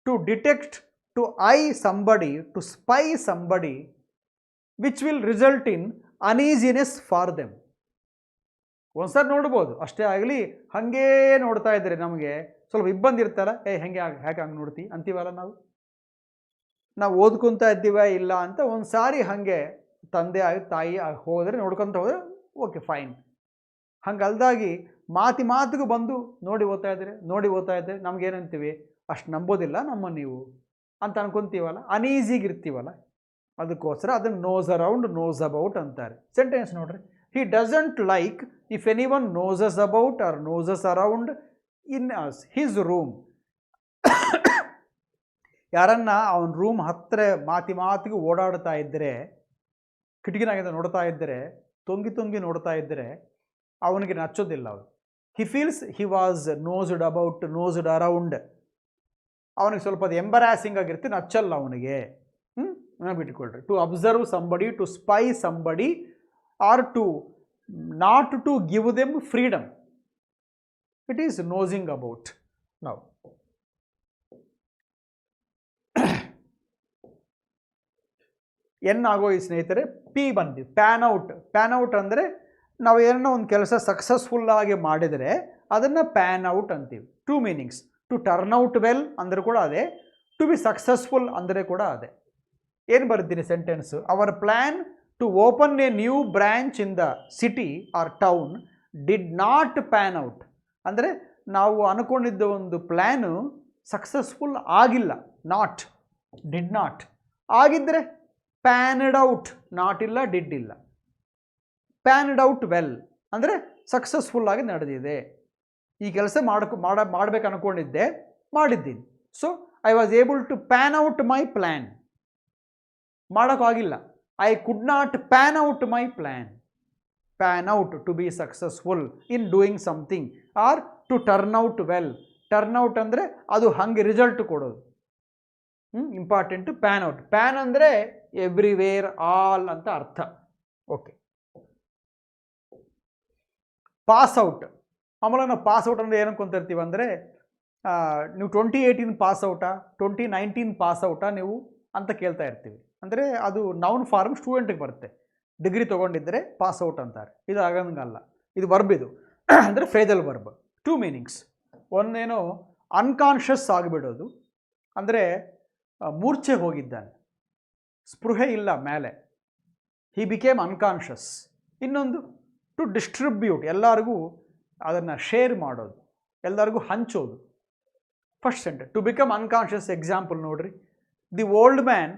to detect, to eye somebody, to spy somebody which will result in uneasiness for them. ಒಂದ್ಸರಿ ನೋಡ್ಬೋದು, ಅಷ್ಟೇ ಆಗಲಿ. ಹಾಗೇ ನೋಡ್ತಾ ಇದ್ದರೆ ನಮಗೆ ಸ್ವಲ್ಪ ಇಬ್ಬಂದಿ ಇರ್ತಲ್ಲ, ಹೆಂಗೆ ಹ್ಯಾಕೆ ಹಂಗೆ ನೋಡ್ತಿ ಅಂತೀವಲ್ಲ ನಾವು ಓದ್ಕೊತಾ ಇದ್ದೀವ ಇಲ್ಲ ಅಂತ. ಒಂದು ಸಾರಿ ಹಾಗೆ ತಂದೆ ಆಗಿ ತಾಯಿ ಆಗಿ ಹೋದರೆ, ನೋಡ್ಕೊತ ಹೋದರೆ ಓಕೆ ಫೈನ್. ಹಂಗೆ ಅಲ್ದಾಗಿ ಮಾತಿಗೂ ಬಂದು ನೋಡಿ ಓದ್ತಾ ಇದ್ದರೆ ನಮಗೇನಂತೀವಿ? ಅಷ್ಟು ನಂಬೋದಿಲ್ಲ ನಮ್ಮ ನೀವು ಅಂತ ಅನ್ಕೊತೀವಲ್ಲ, ಅನೀಸಿಗಿರ್ತೀವಲ್ಲ. ಅದಕ್ಕೋಸ್ಕರ ಅದನ್ನು ನೋಸ್ ಅರೌಂಡ್, ನೋಸ್ ಅಬೌಟ್ ಅಂತಾರೆ. ಸೆಂಟೆನ್ಸ್ ನೋಡ್ರಿ, he doesn't like if anyone noses about or noses around in his room. ಯಾರನ್ನ ಅವನ ರೂಮ್ ಹತ್ತಿರ ಮಾತಿಗೂ ಓಡಾಡ್ತಾ ಇದ್ದರೆ, ಕಿಟಕಿನಾಗಿಂದ ನೋಡ್ತಾ ಇದ್ದರೆ, ತೊಂಗಿ ನೋಡ್ತಾ ಇದ್ದರೆ ಅವನಿಗೆ ನಚ್ಚೋದಿಲ್ಲ. ಅವನು he feels he was nosed about, nosed around. ಅವನಿಗೆ ಸ್ವಲ್ಪ ಅದು ಎಂಬರಾಸಿಂಗ್ ಆಗಿರ್ತೀವಿ, ನಚ್ಚಲ್ಲ ಅವನಿಗೆ. ಬಿಟ್ಕೊಳ್ರಿ. To observe somebody, to spy somebody, or to not to give them freedom, it is nothing about. ನಾವು ಆಗೋ ಈ ಸ್ನೇಹಿತರೆ ಪಿ ಬಂದಿವಿ, ಪ್ಯಾನ್ ಔಟ್. ಪ್ಯಾನ್ ಔಟ್ ಅಂದರೆ ನಾವು ಏನೋ ಒಂದು ಕೆಲಸ ಸಕ್ಸಸ್ಫುಲ್ಲಾಗಿ ಮಾಡಿದರೆ ಅದನ್ನು ಪ್ಯಾನ್ ಔಟ್ ಅಂತೀವಿ. 2 meanings. To turn out well ಅಂದರೆ ಕೂಡ ಅದೇ, ಟು ಬಿ ಸಕ್ಸಸ್ಫುಲ್ ಅಂದರೆ ಕೂಡ ಅದೇ. ಏನು ಬರ್ತೀನಿ sentence? Our plan to open a new branch in the city or town did not pan out. ಅಂದರೆ ನಾವು ಅಂದ್ಕೊಂಡಿದ್ದ ಒಂದು ಪ್ಲ್ಯಾನು ಸಕ್ಸಸ್ಫುಲ್ ಆಗಿಲ್ಲ. Not, did not. ಆಗಿದ್ದರೆ ಪ್ಯಾನ್ಡ್ ಔಟ್. ನಾಟ್ ಇಲ್ಲ, ಡಿಡ್ ಇಲ್ಲ. ಪ್ಯಾನ್ಡ್ ಔಟ್ ವೆಲ್ ಅಂದರೆ ಸಕ್ಸಸ್ಫುಲ್ಲಾಗಿ ನಡೆದಿದೆ. ಈ ಕೆಲಸ ಮಾಡಬೇಕು ಅಂದ್ಕೊಂಡಿದ್ದೆ, ಮಾಡಿದ್ದೀನಿ. So I was able to pan out my plan. ಮಾಡೋಕ್ಕಾಗಿಲ್ಲ. I could not pan out my plan. Pan out to be successful in doing something or to turn out well. Turn out ಅಂದರೆ ಅದು ಹಾಗೆ result ಕೊಡೋದು. Important pan out. Pan ಅಂದರೆ everywhere, all ಅಂತ ಅರ್ಥ. Okay, pass out. ಆಮೇಲೆ ನಾವು pass out ಅಂದರೆ ಏನು ಅನ್ಕೊಂತಿರ್ತೀವಿ ಅಂದರೆ ನೀವು 2018 ಪಾಸ್ ಔಟಾ 2019 ಪಾಸ್ ಔಟಾ ನೀವು ಅಂತ ಕೇಳ್ತಾ ಇರ್ತೀವಿ. ಅಂದರೆ ಅದು ನೌನ್ ಫಾರ್ಮ್ ಸ್ಟೂಡೆಂಟಿಗೆ ಬರುತ್ತೆ. ಡಿಗ್ರಿ ತೊಗೊಂಡಿದ್ದರೆ ಪಾಸ್ ಔಟ್ ಅಂತಾರೆ. ಇದು ಆಗಂಗಲ್ಲ, ಇದು ವರ್ಬ್. ಇದು ಅಂದರೆ ಫ್ರೇಜಲ್ ವರ್ಬ್. 2 ಮೀನಿಂಗ್ಸ್. ಒಂದೇನೋ ಅನ್ಕಾನ್ಷಿಯಸ್ ಆಗಿಬಿಡೋದು, ಅಂದರೆ ಮೂರ್ಛೆ ಹೋಗಿದ್ದಾನೆ, ಸ್ಪೃಹೆ ಇಲ್ಲ ಮೇಲೆ, ಹಿ ಬಿಕೇಮ್ ಅನ್ಕಾನ್ಷಿಯಸ್. ಇನ್ನೊಂದು ಟು ಡಿಸ್ಟ್ರಿಬ್ಯೂಟ್, ಎಲ್ಲರಿಗೂ ಅದನ್ನು ಶೇರ್ ಮಾಡೋದು, ಎಲ್ಲರಿಗೂ ಹಂಚೋದು. First sentence to become unconscious. Example ನೋಡ್ರಿ, the old man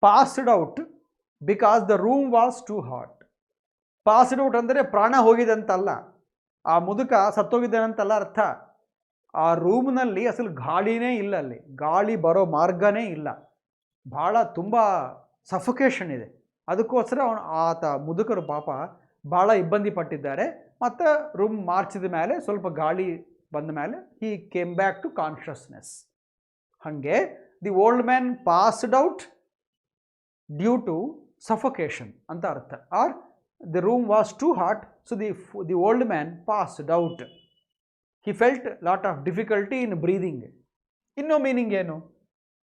passed out because the room was too hot. Passed out ಅಂದರೆ ಪ್ರಾಣ ಹೋಗಿದೆ ಅಂತಲ್ಲ, ಆ ಮುದುಕ ಸತ್ತೋಗಿದ್ದಾನಂತಲ್ಲ ಅರ್ಥ. ಆ ರೂಮ್ನಲ್ಲಿ ಅಸಲು ಗಾಳಿನೇ ಇಲ್ಲ, ಅಲ್ಲಿ ಗಾಳಿ ಬರೋ ಮಾರ್ಗನೇ ಇಲ್ಲ, ಭಾಳ ತುಂಬ ಸಫೊಕೇಶನ್ ಇದೆ. ಅದಕ್ಕೋಸ್ಕರ ಆತ ಮುದುಕರು ಪಾಪ ಭಾಳ ಇಬ್ಬಂದಿ ಪಟ್ಟಿದ್ದಾರೆ. ಮತ್ತು ರೂಮ್ ಮಾರ್ಚಿದ ಮೇಲೆ ಸ್ವಲ್ಪ ಗಾಳಿ ಬಂದ ಮೇಲೆ he came back to consciousness. ಹಾಗೆ the old man passed out due to suffocation ಅಂತ ಅರ್ಥ. Or the room was too hot, so the old man passed out. He felt lot of difficulty in breathing. ಇನ್ನೂ meaning ಏನು?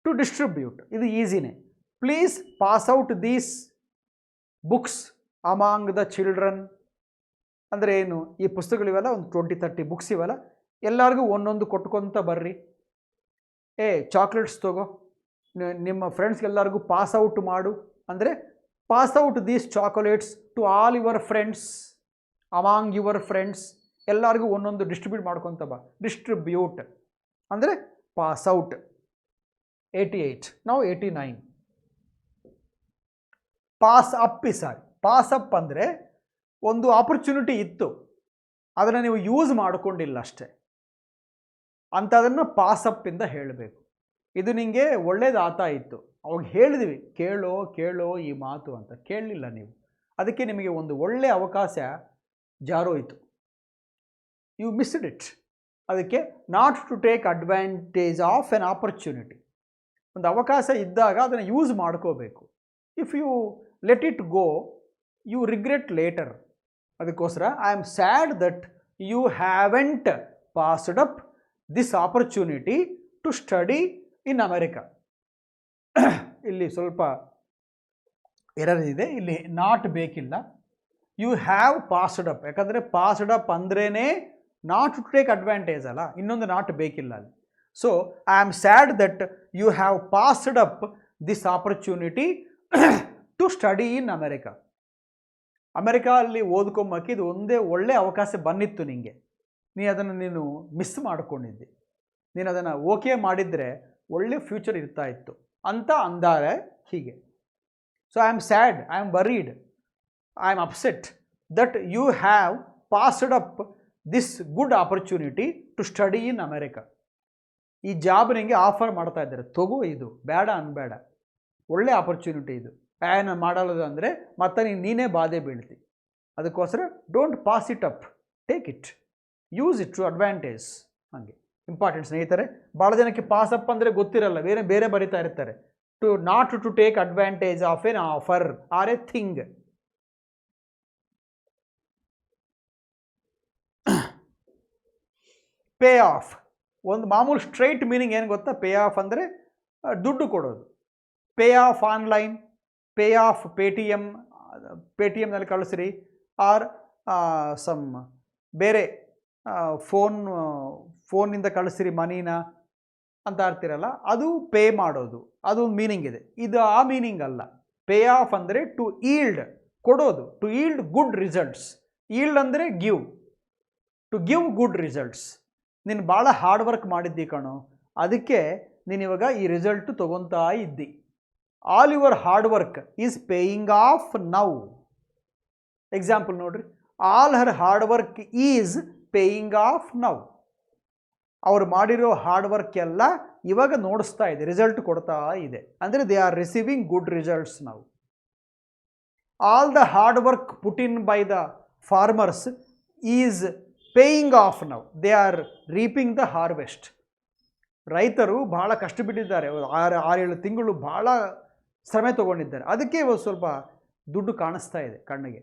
To distribute. ಇದು ಈಸಿನೇ. Please pass out these books among the children. ಅಂದರೆ ಏನು? ಈ ಪುಸ್ತಕಗಳಿವೆಲ್ಲ ಒಂದು 20-30 ಬುಕ್ಸ್ ಇವೆಲ್ಲ, ಎಲ್ಲರಿಗೂ ಒಂದೊಂದು ಕೊಟ್ಕೊತ ಬರ್ರಿ. ಚಾಕ್ಲೇಟ್ಸ್ ತಗೋ, ನಿಮ್ಮ ಫ್ರೆಂಡ್ಸ್ಗೆಲ್ಲರಿಗೂ ಪಾಸ್ ಔಟ್ ಮಾಡು. ಅಂದರೆ pass out these chocolates to all your friends, among your friends. ಎಲ್ಲರಿಗೂ ಒಂದೊಂದು ಡಿಸ್ಟ್ರಿಬ್ಯೂಟ್ ಮಾಡ್ಕೊತ ಬಾ. ಡಿಸ್ಟ್ರಿಬ್ಯೂಟ್ ಅಂದರೆ ಪಾಸ್ ಔಟ್. 88, ನಾವು 89. ಪಾಸ್ ಅಪ್ ಸಾರಿ. ಪಾಸ್ ಅಪ್ ಅಂದರೆ ಒಂದು ಆಪರ್ಚುನಿಟಿ ಇತ್ತು, ಅದನ್ನು ನೀವು ಯೂಸ್ ಮಾಡಿಕೊಂಡಿಲ್ಲ ಅಷ್ಟೇ, ಅಂಥದನ್ನು ಪಾಸ್ ಅಪ್ಪಿಂದ ಹೇಳಬೇಕು. ಇದು ನಿಮಗೆ ಒಳ್ಳೇದಾಗ್ತಾ ಇತ್ತು, ಅವಾಗ ಹೇಳಿದ್ವಿ ಕೇಳೋ ಕೇಳೋ ಈ ಮಾತು ಅಂತ, ಕೇಳಲಿಲ್ಲ ನೀವು. ಅದಕ್ಕೆ ನಿಮಗೆ ಒಂದು ಒಳ್ಳೆಯ ಅವಕಾಶ ಜಾರೋಯಿತು, ಯು ಮಿಸ್ಡ್ ಇಟ್. ಅದಕ್ಕೆ not to take advantage of an opportunity. ಒಂದು ಅವಕಾಶ ಇದ್ದಾಗ ಅದನ್ನು ಯೂಸ್ ಮಾಡ್ಕೋಬೇಕು. If you let it go you regret later. ಅದಕ್ಕೋಸ್ಕರ I am sad that you haven't passed up this opportunity to study in America. ಇಲ್ಲಿ ಸ್ವಲ್ಪ error ಇದೆ, ಇಲ್ಲಿ ನಾಟ್ ಬೇಕಿಲ್ಲ, ಯು ಹ್ಯಾವ್ ಪಾಸ್ಡ್ ಅಪ್. ಯಾಕಂದರೆ ಪಾಸ್ಡ್ ಅಪ್ ಅಂದ್ರೇ not to take advantage ಅಲ್ಲ, ಇನ್ನೊಂದು ನಾಟ್ ಬೇಕಿಲ್ಲ ಅಲ್ಲಿ. So I am sad that you have passed up this opportunity to study in America. America ಅಲ್ಲಿ ಓದ್ಕೊಂಬಕ್ಕೆ ಇದು ಒಂದೇ ಒಳ್ಳೆಯ ಅವಕಾಶ ಬಂದಿತ್ತು ನಿನಗೆ, ನೀನು ಮಿಸ್ ಮಾಡ್ಕೊಂಡಿದ್ದೆ. ನೀನು ಅದನ್ನು ಓಕೆ ಮಾಡಿದರೆ ಒಳ್ಳೆ ಫ್ಯೂಚರ್ ಇರ್ತಾ ಇತ್ತು ಅಂತ ಅಂದಾರೆ ಹೀಗೆ. So I am sad, I am worried, I am upset that you have passed up this good opportunity to study in America. ಈ ಜಾಬ್ ನಿಮಗೆ ಆಫರ್ ಮಾಡ್ತಾ ಇದ್ದಾರೆ, ತಗೋ, ಇದು ಬೇಡ ಅನ್ಬೇಡ, ಒಳ್ಳೆ ಆಪರ್ಚುನಿಟಿ ಇದು. ನಾನು ಮಾಡಲ್ಲದು ಅಂದರೆ ಮತ್ತೆ ನೀನೇ ಬಾಧೆ ಬೀಳ್ತಿ. ಅದಕ್ಕೋಸ್ಕರ don't pass it up, take it, use it to advantage. ಹಾಗೆ ಇಂಪಾರ್ಟೆಂಟ್ ಸ್ನೇಹಿತರೆ. ಭಾಳ ಜನಕ್ಕೆ ಪಾಸ್ ಅಪ್ ಅಂದರೆ ಗೊತ್ತಿರಲ್ಲ, ಬೇರೆ ಬರಿತಾ ಇರ್ತಾರೆ. To not to take advantage of an offer or a thing. Pay off ಒಂದು ಮಾಮೂಲು ಸ್ಟ್ರೈಟ್ ಮೀನಿಂಗ್ ಏನು ಗೊತ್ತಾ? ಪೇ ಆಫ್ ಅಂದರೆ ದುಡ್ಡು ಕೊಡೋದು. Pay off online, pay off ಪೇಟಿಎಮ್ನಲ್ಲಿ ಕಳಿಸ್ರಿ, ಆರ್ ಸಮ್ ಬೇರೆ ಫೋನಿಂದ ಕಳಿಸ್ರಿ ಮನಿನ ಅಂತ ಇರ್ತೀರಲ್ಲ, ಅದು ಪೇ ಮಾಡೋದು, ಅದೊಂದು ಮೀನಿಂಗ್ ಇದೆ. ಇದು ಆ ಮೀನಿಂಗ್ ಅಲ್ಲ. ಪೇ ಆಫ್ ಅಂದರೆ ಟು ಈಲ್ಡ್, ಕೊಡೋದು, to yield good results. Yield ಅಂದರೆ give, to give good results. ನೀನು ಭಾಳ ಹಾರ್ಡ್ ವರ್ಕ್ ಮಾಡಿದ್ದಿ ಕಣೋ, ಅದಕ್ಕೆ ನೀನು ಇವಾಗ ಈ ರಿಸಲ್ಟು ತೊಗೊತಾ ಇದ್ದಿ. All your hard work is paying off now. Example ನೋಡ್ರಿ, all her hard work is paying off now. ಅವ್ರು ಮಾಡಿರೋ ಹಾರ್ಡ್ ವರ್ಕ್ ಎಲ್ಲ ಇವಾಗ ನೋಡಿಸ್ತಾ ಇದೆ, ರಿಸಲ್ಟ್ ಕೊಡ್ತಾ ಇದೆ. ಅಂದರೆ they are receiving good results ನಾವು. All the hard work put in by the farmers is paying off ನಾವು. They are reaping the harvest. ರೈತರು ಭಾಳ ಕಷ್ಟಬಿಟ್ಟಿದ್ದಾರೆ, 6-7 ತಿಂಗಳು ಭಾಳ ಶ್ರಮೆ ತೊಗೊಂಡಿದ್ದಾರೆ. ಅದಕ್ಕೆ ಸ್ವಲ್ಪ ದುಡ್ಡು ಕಾಣಿಸ್ತಾ ಇದೆ ಕಣ್ಣಿಗೆ.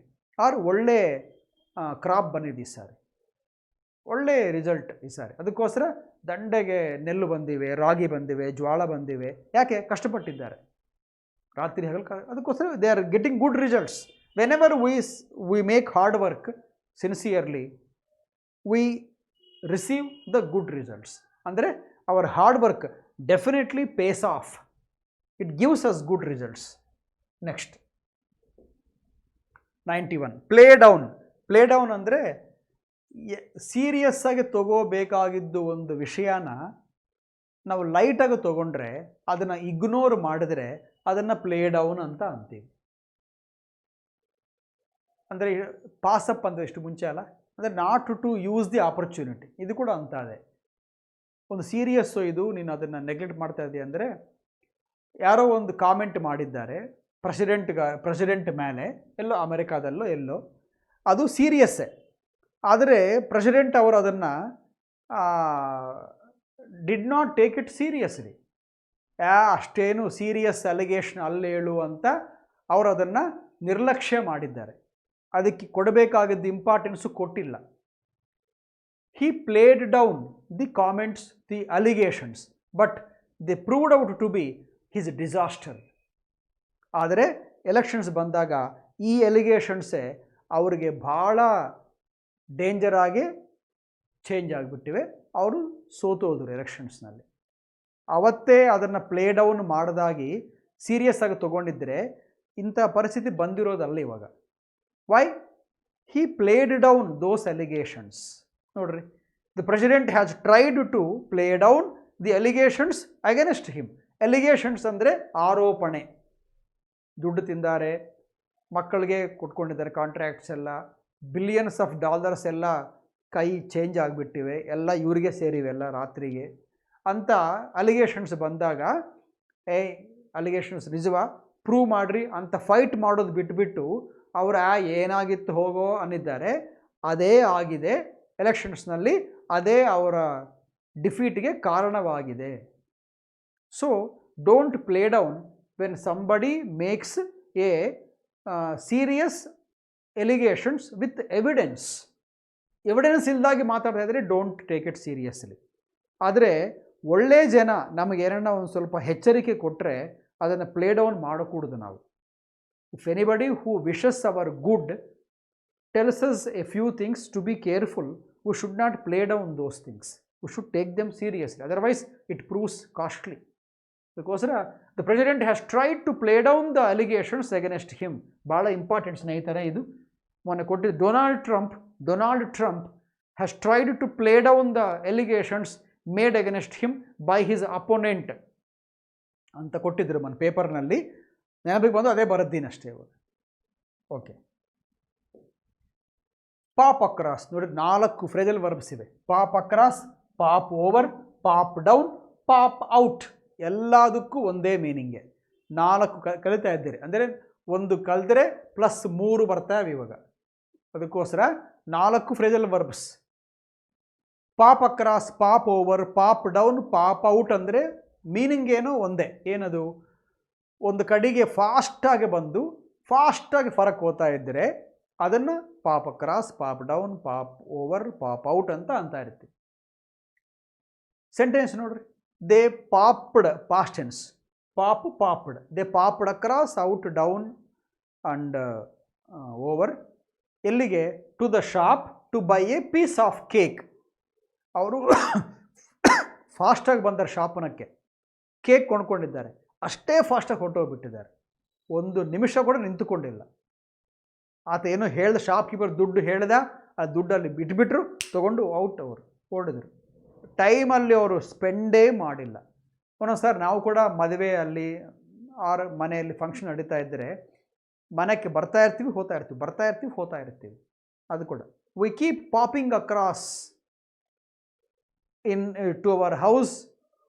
ಒಳ್ಳೆ ಕ್ರಾಪ್ ಬಂದಿದೆ ಈ ಸಾರಿ, ಒಳ್ಳೆ ರಿಸಲ್ಟ್ ಈ ಸಾರಿ. ಅದಕ್ಕೋಸ್ಕರ ದಂಡೆಗೆ ನೆಲ್ಲು ಬಂದಿವೆ, ರಾಗಿ ಬಂದಿವೆ, ಜ್ವಾಳ ಬಂದಿವೆ. ಯಾಕೆ? ಕಷ್ಟಪಟ್ಟಿದ್ದಾರೆ ರಾತ್ರಿ ಹಗಲು. ಅದಕ್ಕೋಸ್ಕರ they are getting good results. Whenever we make hard work sincerely, we receive the good results. ಅಂದರೆ our hard work definitely pays off. It gives us good results. Next 91 play down. Play down ಅಂದರೆ serious ಆಗಿ ತಗೋಬೇಕಾಗಿದ್ದು ಒಂದು ವಿಷಯನ ನಾವು ಲೈಟಾಗಿ ತೊಗೊಂಡ್ರೆ, ಅದನ್ನು ಇಗ್ನೋರ್ ಮಾಡಿದ್ರೆ ಅದನ್ನು ಪ್ಲೇ ಡೌನ್ ಅಂತ ಅಂತೀವಿ. ಅಂದರೆ ಪಾಸಪ್ ಅಂದರೆ ಇಷ್ಟು ಮುಂಚೆ ಅಲ್ಲ, ಅಂದರೆ not to use the opportunity. ಇದು ಕೂಡ ಅಂತ ಇದೆ. ಒಂದು ಸೀರಿಯಸ್ಸು ಇದು, ನೀನು ಅದನ್ನು ನೆಗ್ಲೆಕ್ಟ್ ಮಾಡ್ತಾ ಇದೆಯಾ ಅಂದರೆ, ಯಾರೋ ಒಂದು ಕಾಮೆಂಟ್ ಮಾಡಿದ್ದಾರೆ ಪ್ರೆಸಿಡೆಂಟ್ ಮೇಲೆ, ಎಲ್ಲೋ ಅಮೆರಿಕಾದಲ್ಲೋ ಎಲ್ಲೋ, ಅದು ಸೀರಿಯಸ್ಸೇ. ಆದರೆ ಪ್ರೆಸಿಡೆಂಟ್ ಅವರು ಅದನ್ನು did not take it seriously. ಅಷ್ಟೇನು ಸೀರಿಯಸ್ ಅಲಿಗೇಷನ್ ಅಲ್ಲೇಳು ಅಂತ ಅವರು ಅದನ್ನು ನಿರ್ಲಕ್ಷ್ಯ ಮಾಡಿದ್ದಾರೆ. ಅದಕ್ಕೆ ಕೊಡಬೇಕಾಗಿದ್ದ ಇಂಪಾರ್ಟೆನ್ಸು ಕೊಟ್ಟಿಲ್ಲ. He played down the comments, the allegations, but the proved out to be his disaster. ಆದರೆ ಎಲೆಕ್ಷನ್ಸ್ ಬಂದಾಗ ಈ ಎಲಿಗೇಷನ್ಸೇ ಅವರಿಗೆ ಭಾಳ ಡೇಂಜರ್ ಆಗಿ ಚೇಂಜ್ ಆಗಿಬಿಟ್ಟಿವೆ. ಅವರು ಸೋತೋದ್ರು ಎಲೆಕ್ಷನ್ಸ್ನಲ್ಲಿ. ಅವತ್ತೇ ಅದನ್ನು ಪ್ಲೇ ಡೌನ್ ಮಾಡಿದಾಗಿ ಸೀರಿಯಸ್ ಆಗಿ ತೊಗೊಂಡಿದ್ದರೆ ಇಂಥ ಪರಿಸ್ಥಿತಿ ಬಂದಿರೋದಲ್ಲ ಇವಾಗ. Why? He played down those allegations. ನೋಡ್ರಿ, the president has tried to play down the allegations against him. Allegations ಅಂದರೆ ಆರೋಪಣೆ. ದುಡ್ಡು ತಿಂದಾರೆ, ಮಕ್ಕಳಿಗೆ ಕೊಟ್ಕೊಂಡಿದ್ದಾರೆ ಕಾಂಟ್ರಾಕ್ಟ್ಸ್ ಎಲ್ಲ, ಬಿಲಿಯನ್ಸ್ ಆಫ್ ಡಾಲರ್ಸ್ ಎಲ್ಲ ಕೈ ಚೇಂಜ್ ಆಗಿಬಿಟ್ಟಿವೆ, ಎಲ್ಲ ಇವರಿಗೆ ಸೇರಿವೆಲ್ಲ ರಾತ್ರಿಗೆ ಅಂತ ಅಲಿಗೇಷನ್ಸ್ ಬಂದಾಗ, ಅಲಿಗೇಷನ್ಸ್ ನಿಜವಾ, ಪ್ರೂವ್ ಮಾಡಿರಿ ಅಂತ ಫೈಟ್ ಮಾಡೋದು ಬಿಟ್ಬಿಟ್ಟು ಅವರ ಏನಾಗಿತ್ತು ಹೋಗೋ ಅನ್ನಿದ್ದಾರೆ. ಅದೇ ಆಗಿದೆ ಎಲೆಕ್ಷನ್ಸ್ನಲ್ಲಿ, ಅದೇ ಅವರ ಡಿಫೀಟ್ಗೆ ಕಾರಣವಾಗಿದೆ. So don't play down when somebody makes a serious allegations with evidence. Evidence ಇಲ್ದಾಗಿ ಮಾತಾಡ್ತಾ ಇದ್ದರೆ ಡೋಂಟ್ ಟೇಕ್ ಇಟ್ ಸೀರಿಯಸ್ಲಿ. ಆದರೆ ಒಳ್ಳೆ ಜನ ನಮಗೇನನ್ನ ಒಂದು ಸ್ವಲ್ಪ ಎಚ್ಚರಿಕೆ ಕೊಟ್ಟರೆ ಅದನ್ನು ಪ್ಲೇ ಡೌನ್ ಮಾಡಕೂಡದು ನಾವು. If anybody who wishes our good tells us a few things to be careful, we should not play down those things. We should take them seriously, otherwise it proves costly. ಅದಕ್ಕೋಸ್ಕರ the president has tried to play down the allegations against him. ಭಾಳ important ಸ್ನೇಹಿತರೆ ಇದು. ಮೊನ್ನೆ ಕೊಟ್ಟಿದ್ದು Donald Trump has tried to play down the allegations made against him by his opponent ಅಂತ ಕೊಟ್ಟಿದ್ದರು ಮೊನ್ನೆ ಪೇಪರ್ನಲ್ಲಿ. ನೆನಪಿಗೆ ಬಂದು ಅದೇ ಬರೆದ್ದೀನಿ ಅಷ್ಟೇ ಇವಾಗ. Okay, pop across. ನೋಡಿ, 4 ಫ್ರೇಜಲ್ ವರ್ಬ್ಸ್ ಇವೆ. Pop across, pop over, pop down, pop out. ಎಲ್ಲದಕ್ಕೂ ಒಂದೇ ಮೀನಿಂಗೆ. 4 ಕಲಿತಾ ಇದ್ದೀರಿ ಅಂದರೆ ಒಂದು ಕಲಿದ್ರೆ +3 ಬರ್ತಾವೆ ಇವಾಗ. ಅದಕ್ಕೋಸ್ಕರ 4 phrasal verbs. Pop across, pop over, pop down, pop out ಅಂದರೆ ಮೀನಿಂಗ್ ಏನೋ ಒಂದೇ. ಏನದು? ಒಂದು ಕಡೆಗೆ ಫಾಸ್ಟಾಗಿ ಬಂದು ಫಾಸ್ಟಾಗಿ ಫರಕ್ ಹೋಗ್ತಾ ಇದ್ದರೆ ಅದನ್ನು pop across, pop down, pop over, pop out ಅಂತ ಇರ್ತೀವಿ. ಸೆಂಟೆನ್ಸ್ ನೋಡ್ರಿ. They popped, past tense, popped. They popped across, out, down and over. ಎಲ್ಲಿಗೆ? To the shop to buy a piece of cake. ಅವರು ಫಾಸ್ಟಾಗಿ ಬಂದಾರೆ ಶಾಪನಕ್ಕೆ, ಕೇಕ್ ಕೊಂಡ್ಕೊಂಡಿದ್ದಾರೆ. ಅಷ್ಟೇ ಫಾಸ್ಟಾಗಿ ಹೊರಟೋಗ್ಬಿಟ್ಟಿದ್ದಾರೆ, 1 ನಿಮಿಷ ಕೂಡ ನಿಂತುಕೊಂಡಿಲ್ಲ. ಆತ ಏನೋ ಹೇಳ್ದ, ಶಾಪ್ ಕೀಪರ್ ದುಡ್ಡು ಹೇಳ್ದ, ಆ ದುಡ್ಡಲ್ಲಿ ಬಿಟ್ಬಿಟ್ರು, ತೊಗೊಂಡು ಔಟ್. ಅವರು ಹೊರಡಿದ್ರು. ಟೈಮಲ್ಲಿ ಅವರು ಸ್ಪೆಂಡೇ ಮಾಡಿಲ್ಲ. ಒಂದೊಂದು ಸಾರಿ ನಾವು ಕೂಡ ಮದುವೆಯಲ್ಲಿ ಮನೆಯಲ್ಲಿ ಫಂಕ್ಷನ್ ನಡೀತಾ ಇದ್ದರೆ ಮನೆಗೆ ಬರ್ತಾ ಇರ್ತೀವಿ, ಹೋಗ್ತಾ ಇರ್ತೀವಿ. ಅದು ಕೂಡ we keep popping across to our house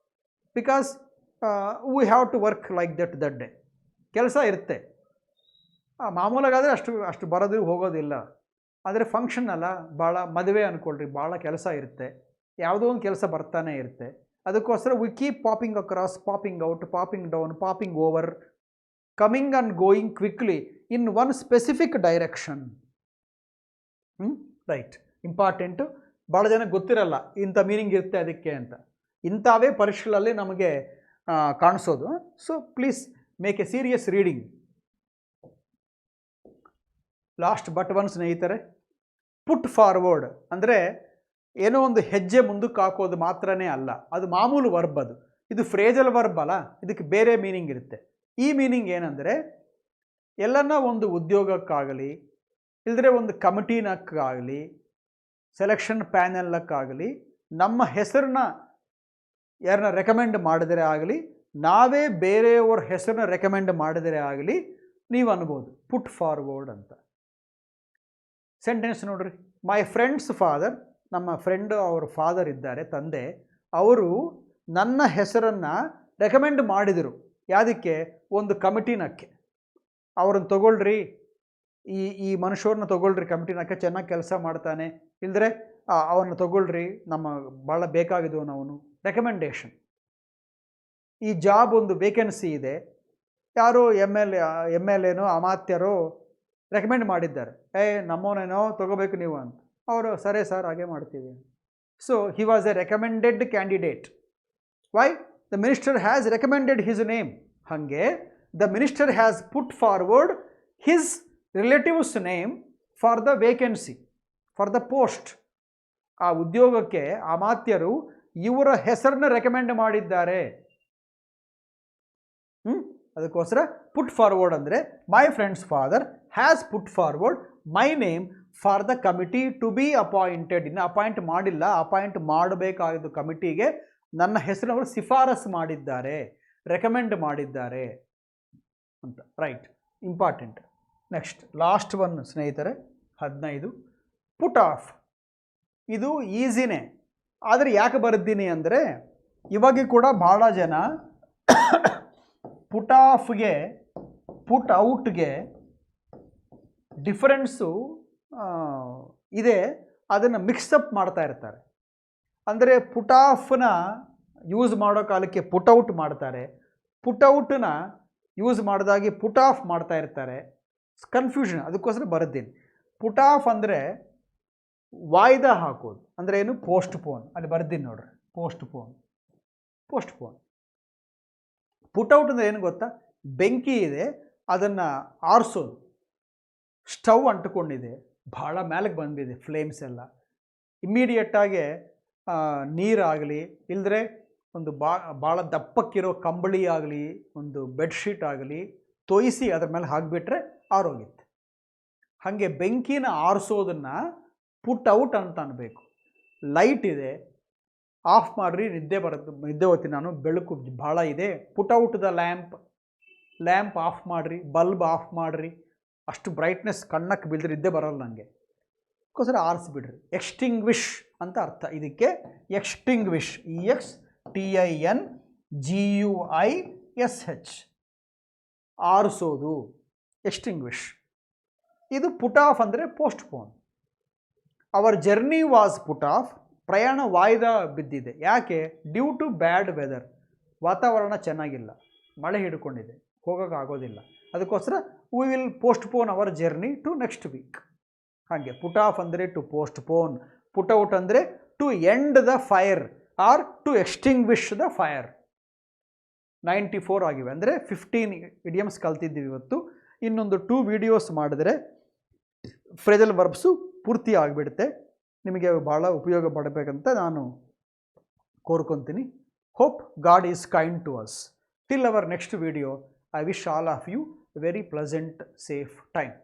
because we have to work like that day. ಕೆಲಸ ಇರುತ್ತೆ, ಮಾಮೂಲಾಗಾದರೆ ಅಷ್ಟು ಬರೋದು ಹೋಗೋದಿಲ್ಲ. ಆದರೆ ಫಂಕ್ಷನ್ ಅಲ್ಲ, ಭಾಳ ಮದುವೆ ಅಂದ್ಕೊಳ್ರಿ, ಭಾಳ ಕೆಲಸ ಇರುತ್ತೆ, ಯಾವುದೋ ಒಂದು ಕೆಲಸ ಬರ್ತಾನೆ ಇರುತ್ತೆ. ಅದಕ್ಕೋಸ್ಕರ V keep popping across, popping out, popping down, popping over, coming and going quickly in one specific direction. Right, important. ಭಾಳ ಜನಕ್ಕೆ ಗೊತ್ತಿರಲ್ಲ ಇಂಥ ಮೀನಿಂಗ್ ಇರುತ್ತೆ ಅದಕ್ಕೆ ಅಂತ. ಇಂಥವೇ ಪರೀಕ್ಷೆಗಳಲ್ಲಿ ನಮಗೆ ಕಾಣಿಸೋದು. So please make a serious reading. Last but one ಸ್ನೇಹಿತರೆ, ಪುಟ್ ಫಾರ್ವರ್ಡ್ ಅಂದರೆ ಏನೋ ಒಂದು ಹೆಜ್ಜೆ ಮುಂದಕ್ಕೆ ಹಾಕೋದು ಮಾತ್ರನೇ ಅಲ್ಲ, ಅದು ಮಾಮೂಲು ವರ್ಬ್. ಇದು ಫ್ರೇಜಲ್ ವರ್ಬ್ ಅಲ್ಲ, ಇದಕ್ಕೆ ಬೇರೆ ಮೀನಿಂಗ್ ಇರುತ್ತೆ. ಈ ಮೀನಿಂಗ್ ಏನಂದರೆ, ಎಲ್ಲನ ಒಂದು ಉದ್ಯೋಗಕ್ಕಾಗಲಿ, ಇಲ್ಲದ್ರೆ ಒಂದು ಕಮಿಟಿನಕ್ಕಾಗಲಿ, ಸೆಲೆಕ್ಷನ್ ಪ್ಯಾನೆಲ್ನಕ್ಕಾಗಲಿ, ನಮ್ಮ ಹೆಸರನ್ನ ಯಾರನ್ನ ರೆಕಮೆಂಡ್ ಮಾಡಿದರೆ ಆಗಲಿ, ನಾವೇ ಬೇರೆಯವ್ರ ಹೆಸರನ್ನ ರೆಕಮೆಂಡ್ ಮಾಡಿದರೆ ಆಗಲಿ, ನೀವು ಅನ್ಬೋದು ಪುಟ್ ಫಾರ್ವರ್ಡ್ ಅಂತ. ಸೆಂಟೆನ್ಸ್ ನೋಡ್ರಿ, ಮೈ ಫ್ರೆಂಡ್ಸ್ ಫಾದರ್, ನಮ್ಮ ಫ್ರೆಂಡು ಅವ್ರ ಫಾದರ್ ಇದ್ದಾರೆ, ತಂದೆ, ಅವರು ನನ್ನ ಹೆಸರನ್ನು ರೆಕಮೆಂಡ್ ಮಾಡಿದರು. ಯಾವುದಕ್ಕೆ? ಒಂದು ಕಮಿಟಿನಕ್ಕೆ. ಅವ್ರನ್ನ ತೊಗೊಳ್ರಿ, ಈ ಮನುಷ್ಯರನ್ನ ತೊಗೊಳ್ರಿ ಕಮಿಟಿನಕ್ಕೆ, ಚೆನ್ನಾಗಿ ಕೆಲಸ ಮಾಡ್ತಾನೆ, ಇಲ್ಲದ್ರೆ ಅವನ್ನ ತೊಗೊಳ್ರಿ, ನಮ್ಮ ಭಾಳ ಬೇಕಾಗಿದ್ದವನು ಅವನು. ರೆಕಮೆಂಡೇಷನ್. ಈ ಜಾಬ್ ಒಂದು ವೇಕೆನ್ಸಿ ಇದೆ, ಯಾರೋ ಎಮ್ ಎಲ್ ಎನೋ ಅಮಾತ್ಯರೋ ರೆಕಮೆಂಡ್ ಮಾಡಿದ್ದಾರೆ, ನಮ್ಮವನೇನೋ ತೊಗೋಬೇಕು ನೀವು ಅಂತ. ಅವರು ಸರಿ ಸರ್ ಹಾಗೆ ಮಾಡ್ತೀವಿ. So he was a recommended candidate. Why? The minister has recommended his name. ಹಾಗೆ the minister has put forward his relatives name for the vacancy, for the post. ಆ ಉದ್ಯೋಗಕ್ಕೆ ಅಮಾತ್ಯರು ಇವರ ಹೆಸರನ್ನ ರೆಕಮೆಂಡ್ ಮಾಡಿದ್ದಾರೆ. ಅದಕ್ಕೋಸ್ಕರ ಪುಟ್ ಫಾರ್ವರ್ಡ್ ಅಂದರೆ my friends father has put forward my name for the committee to be appointed. ಇನ್ನು appoint ಮಾಡಿಲ್ಲ, appoint ಮಾಡಬೇಕಾಗಿದ್ದು ಕಮಿಟಿಗೆ ನನ್ನ ಹೆಸರವರು ಶಿಫಾರಸು ಮಾಡಿದ್ದಾರೆ, ರೆಕಮೆಂಡ್ ಮಾಡಿದ್ದಾರೆ ಅಂತ. Right, important. Next last one ಸ್ನೇಹಿತರೆ, 15, ಪುಟ್ ಆಫ್. ಇದು ಈಸಿನೇ, ಆದರೆ ಯಾಕೆ ಬರೆದ್ದೀನಿ ಅಂದರೆ, ಇವಾಗ ಕೂಡ ಭಾಳ ಜನ ಪುಟ್ ಆಫ್ಗೆ ಪುಟ್ ಔಟ್ಗೆ ಡಿಫರೆನ್ಸು ಇದೆ, ಅದನ್ನು ಮಿಕ್ಸಪ್ ಮಾಡ್ತಾ ಇರ್ತಾರೆ. ಅಂದರೆ ಪುಟ್ ಆಫ್ನ ಯೂಸ್ ಮಾಡೋ ಕಾಲಕ್ಕೆ ಪುಟ್ ಔಟ್ ಮಾಡ್ತಾರೆ, ಪುಟ್ ಔಟನ್ನ ಯೂಸ್ ಮಾಡಿದಾಗಿ ಪುಟ್ ಆಫ್ ಮಾಡ್ತಾ ಇರ್ತಾರೆ. ಕನ್ಫ್ಯೂಷನ್, ಅದಕ್ಕೋಸ್ಕರ ಬರೆದ್ದೀನಿ. ಪುಟ್ ಆಫ್ ಅಂದರೆ ವಾಯ್ದಾ ಹಾಕೋದು, ಅಂದರೆ ಏನು? Post phone. ಅಲ್ಲಿ ಬರೆದ್ದೀನಿ ನೋಡ್ರಿ, ಪೋಸ್ಟ್ ಪೋನ್. ಪುಟ್ ಔಟ್ ಅಂದರೆ ಏನು ಗೊತ್ತಾ? ಬೆಂಕಿ ಇದೆ, ಅದನ್ನು ಆರಿಸೋದು. ಸ್ಟವ್ ಅಂಟುಕೊಂಡಿದೆ, ಭಾಳ ಮೇಲಕ್ಕೆ ಬಂದಿದೆ ಫ್ಲೇಮ್ಸ್ ಎಲ್ಲ, ಇಮ್ಮಿಡಿಯೇಟಾಗಿ ನೀರಾಗಲಿ, ಇಲ್ಲದ್ರೆ ಒಂದು ಭಾಳ ದಪ್ಪಕ್ಕಿರೋ ಕಂಬಳಿ ಆಗಲಿ, ಒಂದು ಬೆಡ್ಶೀಟ್ ಆಗಲಿ ತೊಯಿಸಿ ಅದ್ರ ಮೇಲೆ ಹಾಕಿಬಿಟ್ರೆ ಆರೋಗಿತ್ತು. ಹಾಗೆ ಬೆಂಕಿನ ಆರಿಸೋದನ್ನು ಪುಟ್ ಔಟ್ ಅಂತ ಅನ್ನಬೇಕು. ಲೈಟ್ ಇದೆ, ಆಫ್ ಮಾಡಿರಿ, ನಿದ್ದೆ ಹೋಗ್ತೀನಿ ನಾನು, ಬೆಳಕು ಭಾಳ ಇದೆ, put out the lamp of ಮಾಡಿರಿ, ಬಲ್ಬ್ ಆಫ್ ಮಾಡಿರಿ, ಅಷ್ಟು ಬ್ರೈಟ್ನೆಸ್ ಕಣ್ಣಕ್ಕೆ ಬಿದ್ದರೆ ನಿದ್ದೆ ಬರಲ್ಲ ನನಗೆ, ಅದಕ್ಕೋಸ್ಕರ ಆರಿಸ್ಬಿಡ್ರಿ. ಎಕ್ಸ್ಟಿಂಗ್ವಿಷ್ ಅಂತ ಅರ್ಥ ಇದಕ್ಕೆ. ಎಕ್ಸ್ಟಿಂಗ್ವಿಷ್, EXTINGUISH, ಆರಿಸೋದು, ಎಕ್ಸ್ಟಿಂಗ್ವಿಷ್. ಇದು ಪುಟ್ ಆಫ್ ಅಂದರೆ postpone. Our journey was put off, ಪ್ರಯಾಣ ವಾಯ್ದಾ ಬಿದ್ದಿದೆ. ಯಾಕೆ? ಡ್ಯೂ ಟು ಬ್ಯಾಡ್ ವೆದರ್, ವಾತಾವರಣ ಚೆನ್ನಾಗಿಲ್ಲ, ಮಳೆ ಹಿಡ್ಕೊಂಡಿದೆ, ಹೋಗೋಕ್ಕಾಗೋದಿಲ್ಲ, ಅದಕ್ಕೋಸ್ಕರ we will postpone our journey to next week. ಹಾಗೆ ಪುಟ್ ಆಫ್ ಅಂದರೆ to postpone, put out ಅಂದರೆ to end the fire or to extinguish the fire. 94 ಆಗಿವೆ, ಅಂದರೆ 15 ಇಡಿಯಮ್ಸ್ ಕಲ್ತಿದ್ದೀವಿ ಇವತ್ತು. ಇನ್ನೊಂದು 2 ವಿಡಿಯೋಸ್ ಮಾಡಿದರೆ ಫ್ರೇಜಲ್ ವರ್ಬ್ಸು ಪೂರ್ತಿ ಆಗಿಬಿಡುತ್ತೆ. ನಿಮಗೆ ಭಾಳ ಉಪಯೋಗ ಪಡಬೇಕಂತ ನಾನು ಕೋರ್ಕೊತೀನಿ. Hope God is kind to us. Till our next video, I wish all of you a very pleasant, safe time.